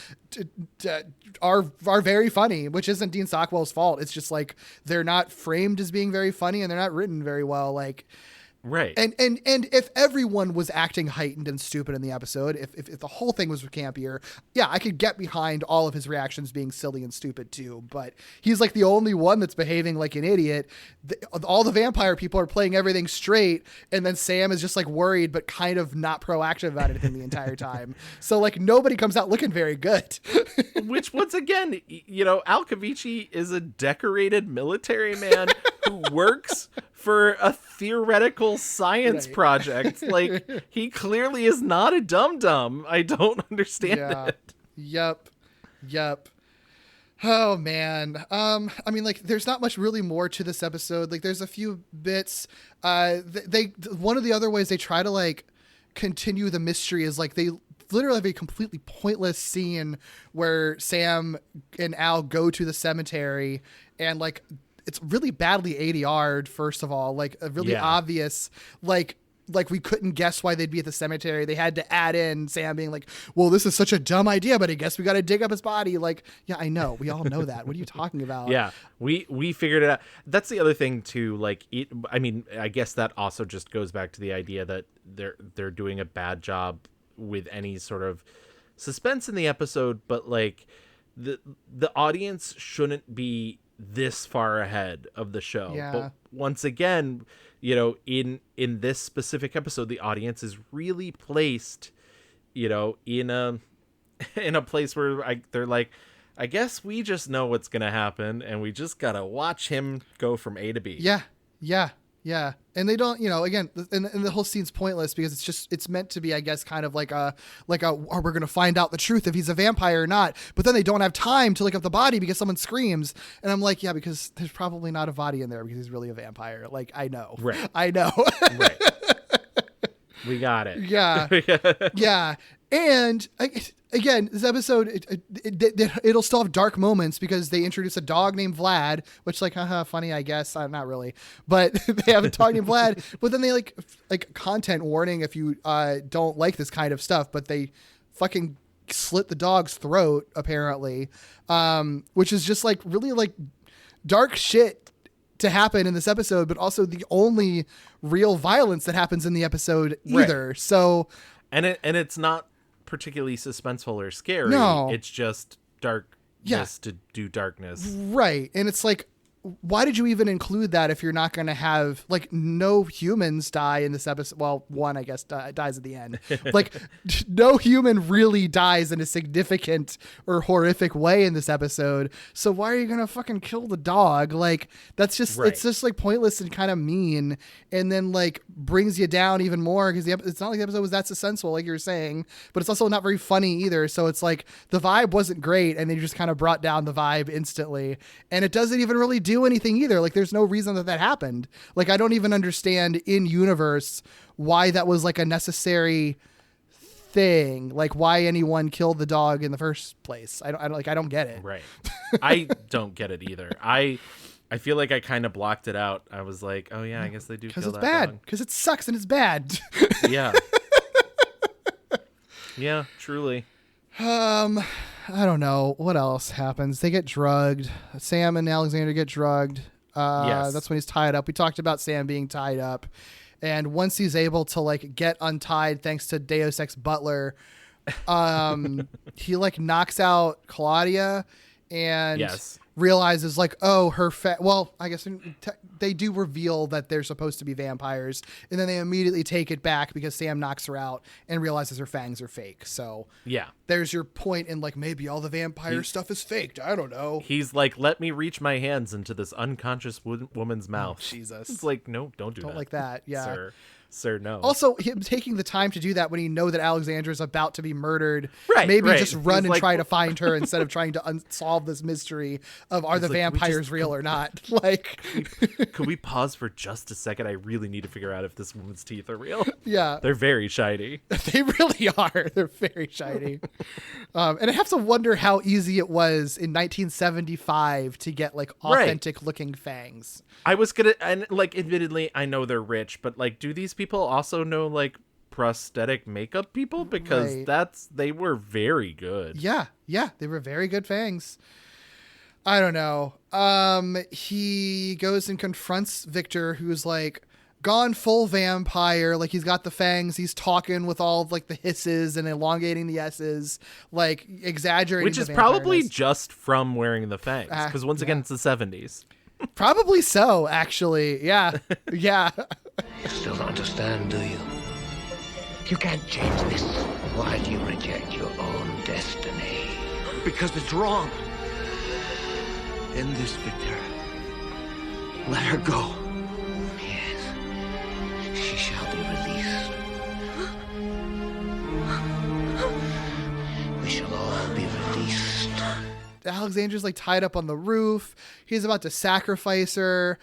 are very funny, which isn't Dean Stockwell's fault. It's just like they're not framed as being very funny and they're not written very well. Like, right. And if everyone was acting heightened and stupid in the episode, if the whole thing was campier, yeah, I could get behind all of his reactions being silly and stupid too. But he's like the only one that's behaving like an idiot. All the vampire people are playing everything straight, and then Sam is just like worried but kind of not proactive about anything the entire time. So like nobody comes out looking very good. Which once again, Al Cavici is a decorated military man who works for a theoretical science project. Like, he clearly is not a dum-dum. I don't understand it. Yep. Oh man. I mean, like, there's not much really more to this episode. Like, there's a few bits. One of the other ways they try to like continue the mystery is like they literally have a completely pointless scene where Sam and Al go to the cemetery, and like it's really badly ADR'd, first of all, like a really obvious, like we couldn't guess why they'd be at the cemetery. They had to add in Sam being like, well, this is such a dumb idea, but I guess we got to dig up his body. Like, yeah, I know. We all know that. What are you talking about? Yeah, we figured it out. That's the other thing too. Like, I mean, I guess that also just goes back to the idea that they're doing a bad job with any sort of suspense in the episode, but like the audience shouldn't be this far ahead of the show. But once again, in this specific episode, the audience is really placed, in a place where they're like, I guess we just know what's gonna happen, and we just gotta watch him go from A to B. Yeah. And they don't, again, and the whole scene's pointless because it's meant to be, I guess, kind of like we're going to find out the truth if he's a vampire or not. But then they don't have time to look up the body because someone screams. And I'm like, yeah, because there's probably not a body in there because he's really a vampire. Like, I know. Right. I know. Right. We got it. Yeah. And again, this episode, it'll still have dark moments because they introduce a dog named Vlad, which like, haha, funny, I guess. Not really, but they have a dog named Vlad, but then they like content warning if you don't like this kind of stuff, but they fucking slit the dog's throat apparently, which is just like really like dark shit to happen in this episode, but also the only real violence that happens in the episode either. Right. So, and it's not particularly suspenseful or scary. No. It's just darkness to do darkness. Right. And it's like, why did you even include that if you're not going to have, like, no humans die in this episode? Well, one, I guess, dies at the end. Like, no human really dies in a significant or horrific way in this episode. So why are you going to fucking kill the dog? Like, that's just, it's just, like, pointless and kind of mean. And then, like, brings you down even more because it's not like the episode was that suspenseful, like you were saying, but it's also not very funny either. So it's like the vibe wasn't great and they just kind of brought down the vibe instantly. And it doesn't even really do anything either. Like, there's no reason that happened. Like, I don't even understand in universe why that was like a necessary thing. Like, why anyone killed the dog in the first place. I don't get it. Right. I don't get it either. I feel like I kind of blocked it out. I was like, oh yeah, I guess they do kill that dog. Because it's bad. Because it sucks and it's bad. Yeah. Yeah, truly. I don't know what else happens. They get drugged. Sam and Alexander get drugged. Yes. That's when he's tied up. We talked about Sam being tied up, and once he's able to like get untied thanks to Deus Ex Butler, he like knocks out Claudia and realizes like, oh, well, I guess they do reveal that they're supposed to be vampires, and then they immediately take it back because Sam knocks her out and realizes her fangs are fake. So yeah, there's your point in like, maybe all the vampire stuff is faked. I don't know. He's like, let me reach my hands into this unconscious woman's mouth. Oh, Jesus. It's like, no, don't do that. Don't like that. Yeah. Sir, no. Also, him taking the time to do that when he know that Alexandra is about to be murdered. Right, maybe right. just run He's and like, try to find her instead of trying to solve this mystery of are the like, vampires real or not. Like, could we pause for just a second? I really need to figure out if this woman's teeth are real. Yeah. They're very shiny. They really are. They're very shiny. And I have to wonder how easy it was in 1975 to get like authentic looking fangs. I was gonna, and like, admittedly, I know they're rich, but like, do these people also know like prosthetic makeup people? Because they were very good. Yeah, they were very good fangs. I don't know. He goes and confronts Victor, who's like gone full vampire. Like, he's got the fangs. He's talking with all of like the hisses and elongating the S's, like exaggerating. Which is probably just from wearing the fangs. Because once again, it's the 70s. Probably so, actually. Yeah. Yeah. You still don't understand, do you? You can't change this. Why do you reject your own destiny? Because it's wrong. End this, Victor. Let her go. Yes. She shall be released. We shall all be released. Alexandra's like tied up on the roof. He's about to sacrifice her.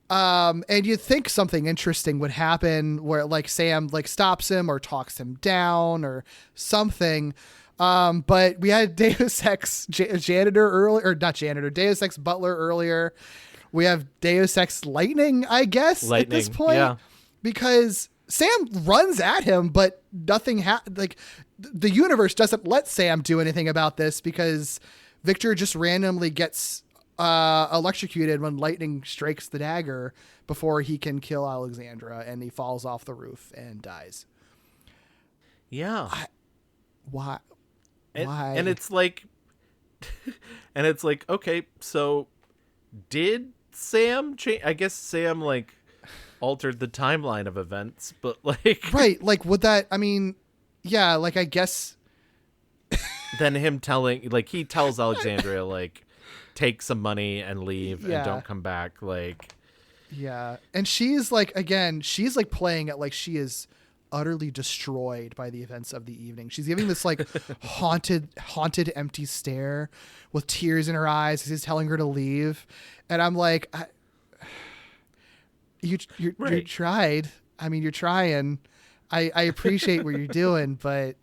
And you'd think something interesting would happen where like Sam like stops him or talks him down or something. But we had Deus Ex janitor earlier, or not janitor, Deus Ex butler earlier. We have Deus Ex lightning, I guess, at this point. Yeah. Because Sam runs at him, but nothing like the universe doesn't let Sam do anything about this because Victor just randomly gets electrocuted when lightning strikes the dagger before he can kill Alexandra, and he falls off the roof and dies. Yeah. Why? And it's like, okay, so did Sam change? I guess Sam like altered the timeline of events, but like, right. Like, would that, I mean, yeah, like, I guess then him telling, like, he tells Alexandria, like, take some money and leave and don't come back. Like, yeah. And she's like, again, she's like playing it like she is utterly destroyed by the events of the evening. She's giving this like haunted empty stare with tears in her eyes as he's telling her to leave. And I'm like, you tried. I mean, you're trying. I appreciate what you're doing, but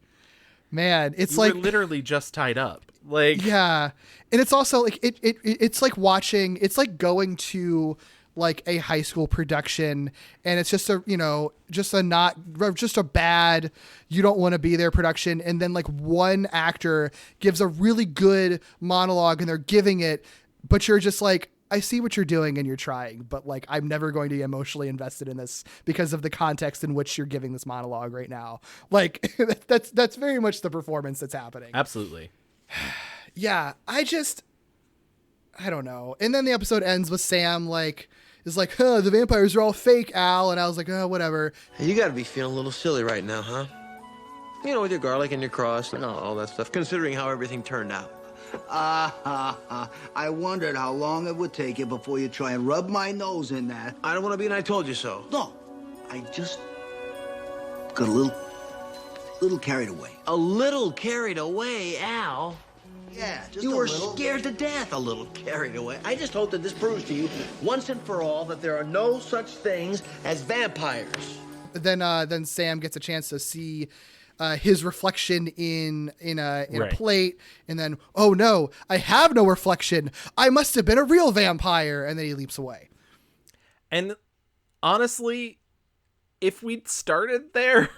man, it's you like were literally just tied up. Like, yeah. And it's also like it's like watching, it's like going to like a high school production and it's just a, you know, just a bad, you don't want to be there production. And then like one actor gives a really good monologue and they're giving it, but you're just like, I see what you're doing and you're trying, but like, I'm never going to be emotionally invested in this because of the context in which you're giving this monologue right now. Like that's very much the performance that's happening. Absolutely. Yeah. I don't know. And then the episode ends with Sam like, is like, huh, the vampires are all fake, Al. And I was like, oh, whatever. Hey, you gotta be feeling a little silly right now, huh? You know, with your garlic and your cross and all that stuff, considering how everything turned out. I wondered how long it would take you before you try and rub my nose in that. I don't want to be an I told you so. No, I just got a little carried away. A little carried away, Al? Yeah, just you a were little. Scared to death, a little carried away. I just hope that this proves to you, once and for all, that there are no such things as vampires. Then Sam gets a chance to see his reflection in a plate, and then, oh no, I have no reflection. I must have been a real vampire, and then he leaps away. And honestly, if we'd started there,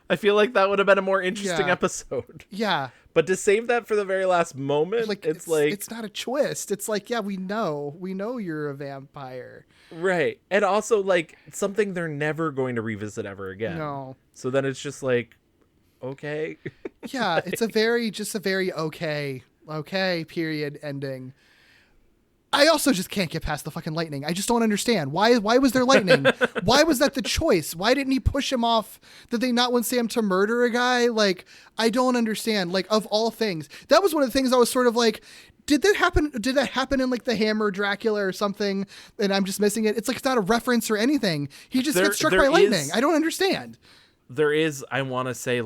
I feel like that would have been a more interesting episode. Yeah. But to save that for the very last moment, like it's like... It's not a twist. It's like, yeah, we know you're a vampire. Right. And also, like, something they're never going to revisit ever again. No. So then it's just like, okay. Yeah, it's a very okay period ending. I also just can't get past the fucking lightning. I just don't understand. Why was there lightning? Why was that the choice? Why didn't he push him off? Did they not want Sam to murder a guy? Like, I don't understand. Like, of all things, that was one of the things I was sort of like, did that happen in like the Hammer Dracula or something? And I'm just missing it. It's like, it's not a reference or anything. He just gets struck by lightning. I don't understand. There is, I want to say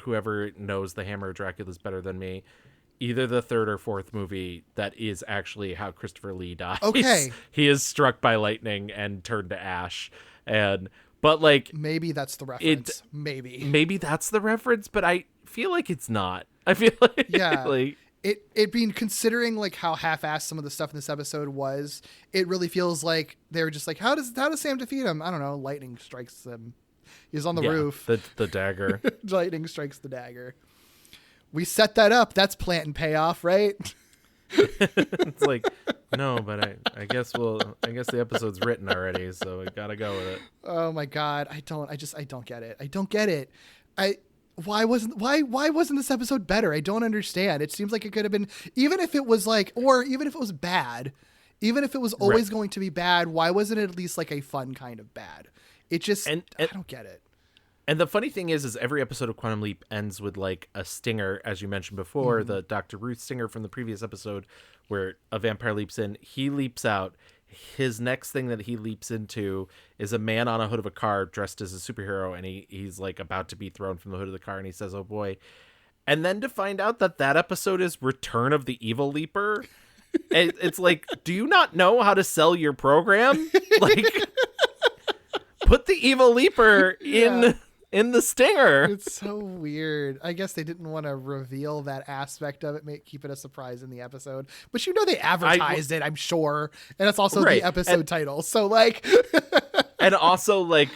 whoever knows the Hammer Dracula's better than me, either the third or fourth movie, that is actually how Christopher Lee dies. Okay. He is struck by lightning and turned to ash. But like, maybe that's the reference. Maybe that's the reference, but I feel like it's not. I feel like, like it being, considering like how half-assed some of the stuff in this episode was, it really feels like they were just like, how does Sam defeat him? I don't know. Lightning strikes him. He's on the roof. The dagger. Lightning strikes the dagger. We set that up. That's plant and payoff, right? It's like, no, but I guess the episode's written already, so we gotta go with it. Oh my God. I don't get it. I don't get it. Why wasn't this episode better? I don't understand. It seems like it could have been, even if it was like, or even if it was bad, even if it was always going to be bad, why wasn't it at least like a fun kind of bad? It just, I don't get it. And the funny thing is every episode of Quantum Leap ends with like a stinger, as you mentioned before, the Dr. Ruth stinger from the previous episode where a vampire leaps in, he leaps out. His next thing that he leaps into is a man on a hood of a car dressed as a superhero, and he's like about to be thrown from the hood of the car, and he says, "Oh boy." And then to find out that episode is Return of the Evil Leaper. It's like, do you not know how to sell your program? Like, put the Evil Leaper in the stinger. It's so weird. I guess they didn't want to reveal that aspect of it, keep it a surprise in the episode. But they advertised it, I'm sure. And it's also the episode title. So like and also like,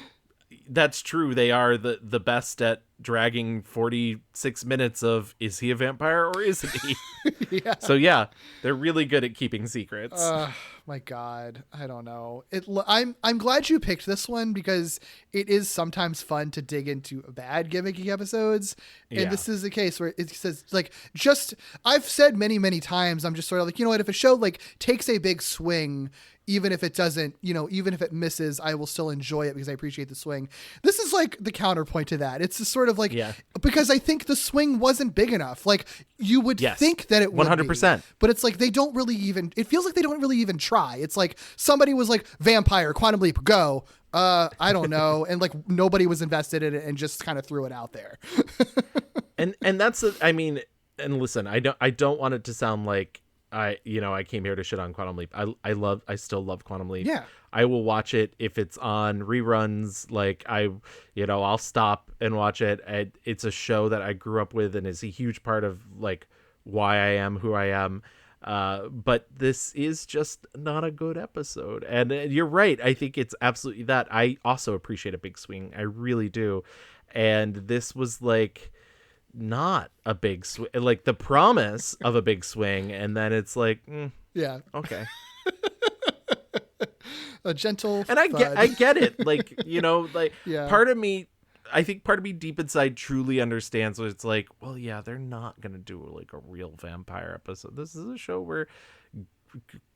that's true. They are the best at dragging 46 minutes of, is he a vampire or isn't he? Yeah. So yeah, they're really good at keeping secrets. My God, I don't know. I'm glad you picked this one because it is sometimes fun to dig into bad gimmicky episodes. And this is a case where it says like, I've said many, many times, I'm just sort of like, you know what, if a show like takes a big swing, even if it doesn't, even if it misses, I will still enjoy it because I appreciate the swing. This is like the counterpoint to that. It's just sort of like, because I think the swing wasn't big enough. Like you would think that it would 100%. be, but it's like, they don't really even, it feels like they don't really even try. It's like somebody was like, vampire, Quantum Leap, go. I don't know. And like nobody was invested in it and just kind of threw it out there. and that's, and listen, I don't want it to sound like, I came here to shit on Quantum Leap. I still love Quantum Leap. Yeah. I will watch it if it's on reruns. Like I'll stop and watch it. It's a show that I grew up with and is a huge part of like why I am who I am. But this is just not a good episode. And you're right. I think it's absolutely that. I also appreciate a big swing. I really do. And this was like, not a big swing, like the promise of a big swing, and then it's like okay. A gentle and I get it, like part of me, I think part of me deep inside truly understands what it's like. Well, yeah, they're not gonna do like a real vampire episode. This is a show where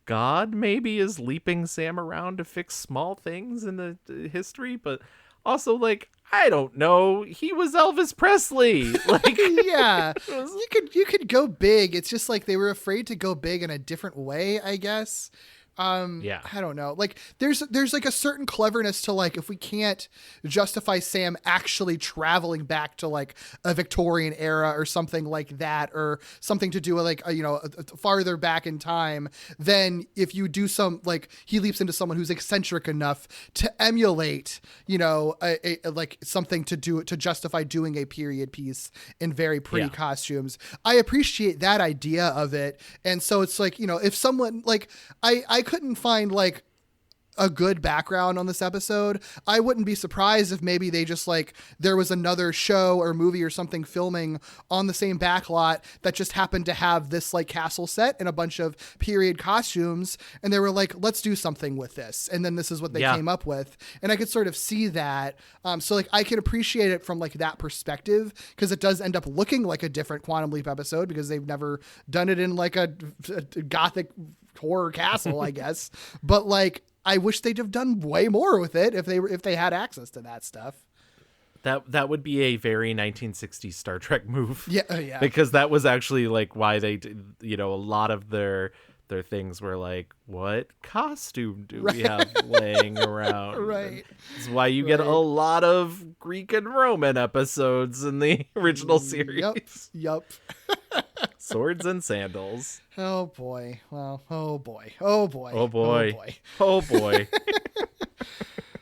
God maybe is leaping Sam around to fix small things in the history, but also like, I don't know. He was Elvis Presley. Like, yeah, you could go big. It's just like they were afraid to go big in a different way, I guess. I don't know. Like there's like a certain cleverness to like, if we can't justify Sam actually traveling back to like a Victorian era or something like that, or something to do with like, farther back in time, then if you do some, like he leaps into someone who's eccentric enough to emulate, like something to justify doing a period piece in very pretty costumes. I appreciate that idea of it. And so it's like, if someone like, I couldn't find like a good background on this episode. I wouldn't be surprised if maybe they just like, there was another show or movie or something filming on the same backlot that just happened to have this like castle set and a bunch of period costumes. And they were like, let's do something with this. And then this is what they came up with. And I could sort of see that. So like I can appreciate it from like that perspective, because it does end up looking like a different Quantum Leap episode because they've never done it in like a gothic horror castle, I guess. But like, I wish they'd have done way more with it if they had access to that stuff. That would be a very 1960s Star Trek move. Yeah. Because that was actually like why they did, you know, a lot of their things were like, what costume do we have laying around? Right. That's why you get a lot of Greek and Roman episodes in the original series. Yep. Swords and sandals. Oh boy. Well, oh boy.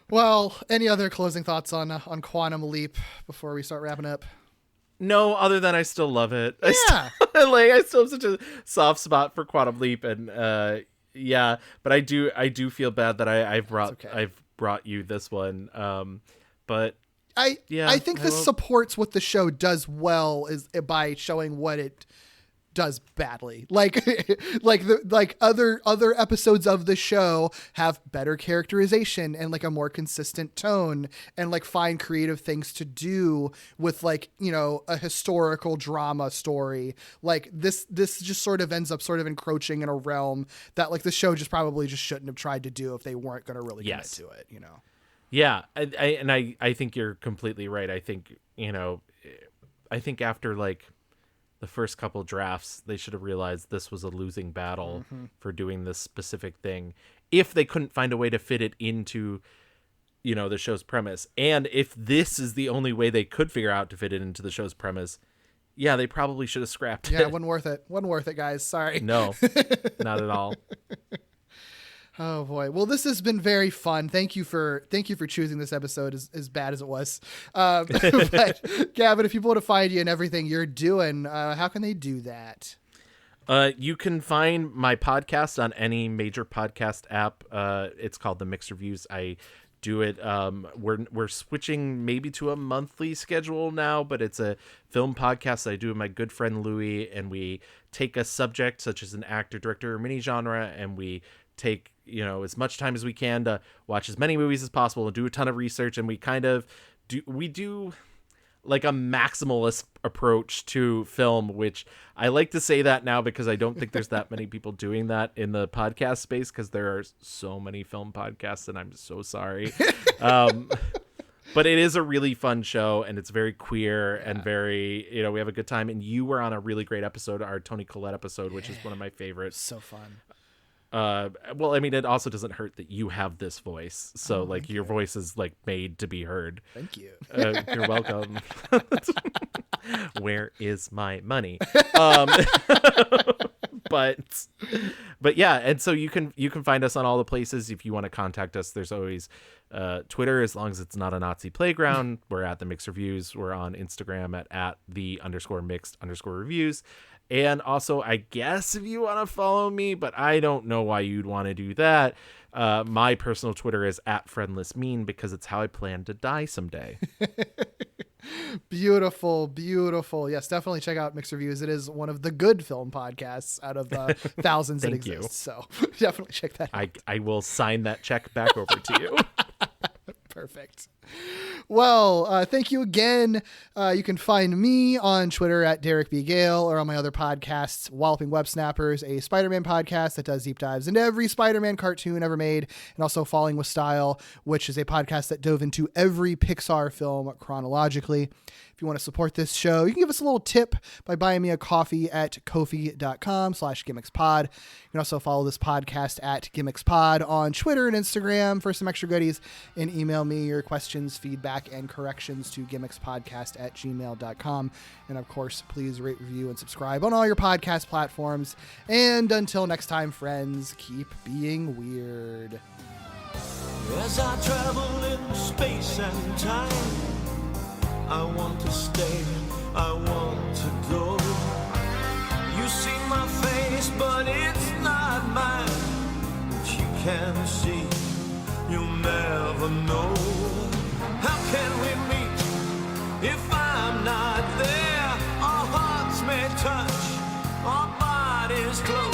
Well, any other closing thoughts on Quantum Leap before we start wrapping up? No, other than I still love it. Yeah. I still have such a soft spot for Quantum Leap, and but I do feel bad that I've brought you this one. But I think this supports what the show does well is by showing what it does badly. Like other episodes of the show have better characterization and like a more consistent tone and like find creative things to do with like, you know, a historical drama story. Like this just sort of ends up sort of encroaching in a realm that like the show just probably just shouldn't have tried to do if they weren't going to really commit to it, you know? Yeah. I think you're completely right. I think, you know, after like the first couple drafts, they should have realized this was a losing battle for doing this specific thing. If they couldn't find a way to fit it into, you know, the show's premise. And if this is the only way they could figure out to fit it into the show's premise, yeah, they probably should have scrapped it. Yeah, wasn't worth it, guys. Sorry. No, not at all. Oh boy. Well, this has been very fun. Thank you for choosing this episode as bad as it was. But Gavin, if people want to find you and everything you're doing, how can they do that? You can find my podcast on any major podcast app. It's called The Mixed Reviews. I do it. We're switching maybe to a monthly schedule now, but it's a film podcast that I do with my good friend Louis, and we take a subject such as an actor, director, or mini genre, and we take, you know, as much time as we can to watch as many movies as possible and do a ton of research. And we kind of do like a maximalist approach to film, which I like to say that now because I don't think there's that many people doing that in the podcast space, because there are so many film podcasts, and I'm so sorry. But it is a really fun show, and it's very queer and very, you know, we have a good time. And you were on a really great episode, our Toni Collette episode, which is one of my favorites. So fun. Well, I mean, it also doesn't hurt that you have this voice, so like your voice is like made to be heard. Thank you. You're welcome. Where is my money? But yeah, and so you can find us on all the places. If you want to contact us, there's always Twitter, as long as it's not a Nazi playground. We're at The Mixed Reviews. We're on Instagram at @the_mixed_reviews. And also, I guess if you want to follow me, but I don't know why you'd want to do that, my personal Twitter is @friendlessmean, because it's how I plan to die someday. Beautiful. Yes, definitely check out Mixed Reviews. It is one of the good film podcasts out of thousands that exist. You. So definitely check that out. I will sign that check back over to you. Perfect. Well, thank you again. You can find me on Twitter @Derek B. Gale, or on my other podcasts, Walloping Web Snappers, a Spider-Man podcast that does deep dives into every Spider-Man cartoon ever made, and also Falling with Style, which is a podcast that dove into every Pixar film chronologically. If you want to support this show, you can give us a little tip by buying me a coffee at ko-fi.com/gimmickspod. You can also follow this podcast @gimmickspod on Twitter and Instagram for some extra goodies, and email me your questions, feedback, and corrections to gimmickspodcast@gmail.com. And of course, please rate, review, and subscribe on all your podcast platforms. And until next time, friends, keep being weird. As I travel in space and time, I want to stay, I want to go. You see my face, but it's not mine, which you can see. never know. How can we meet if I'm not there? Our hearts may touch, our bodies close.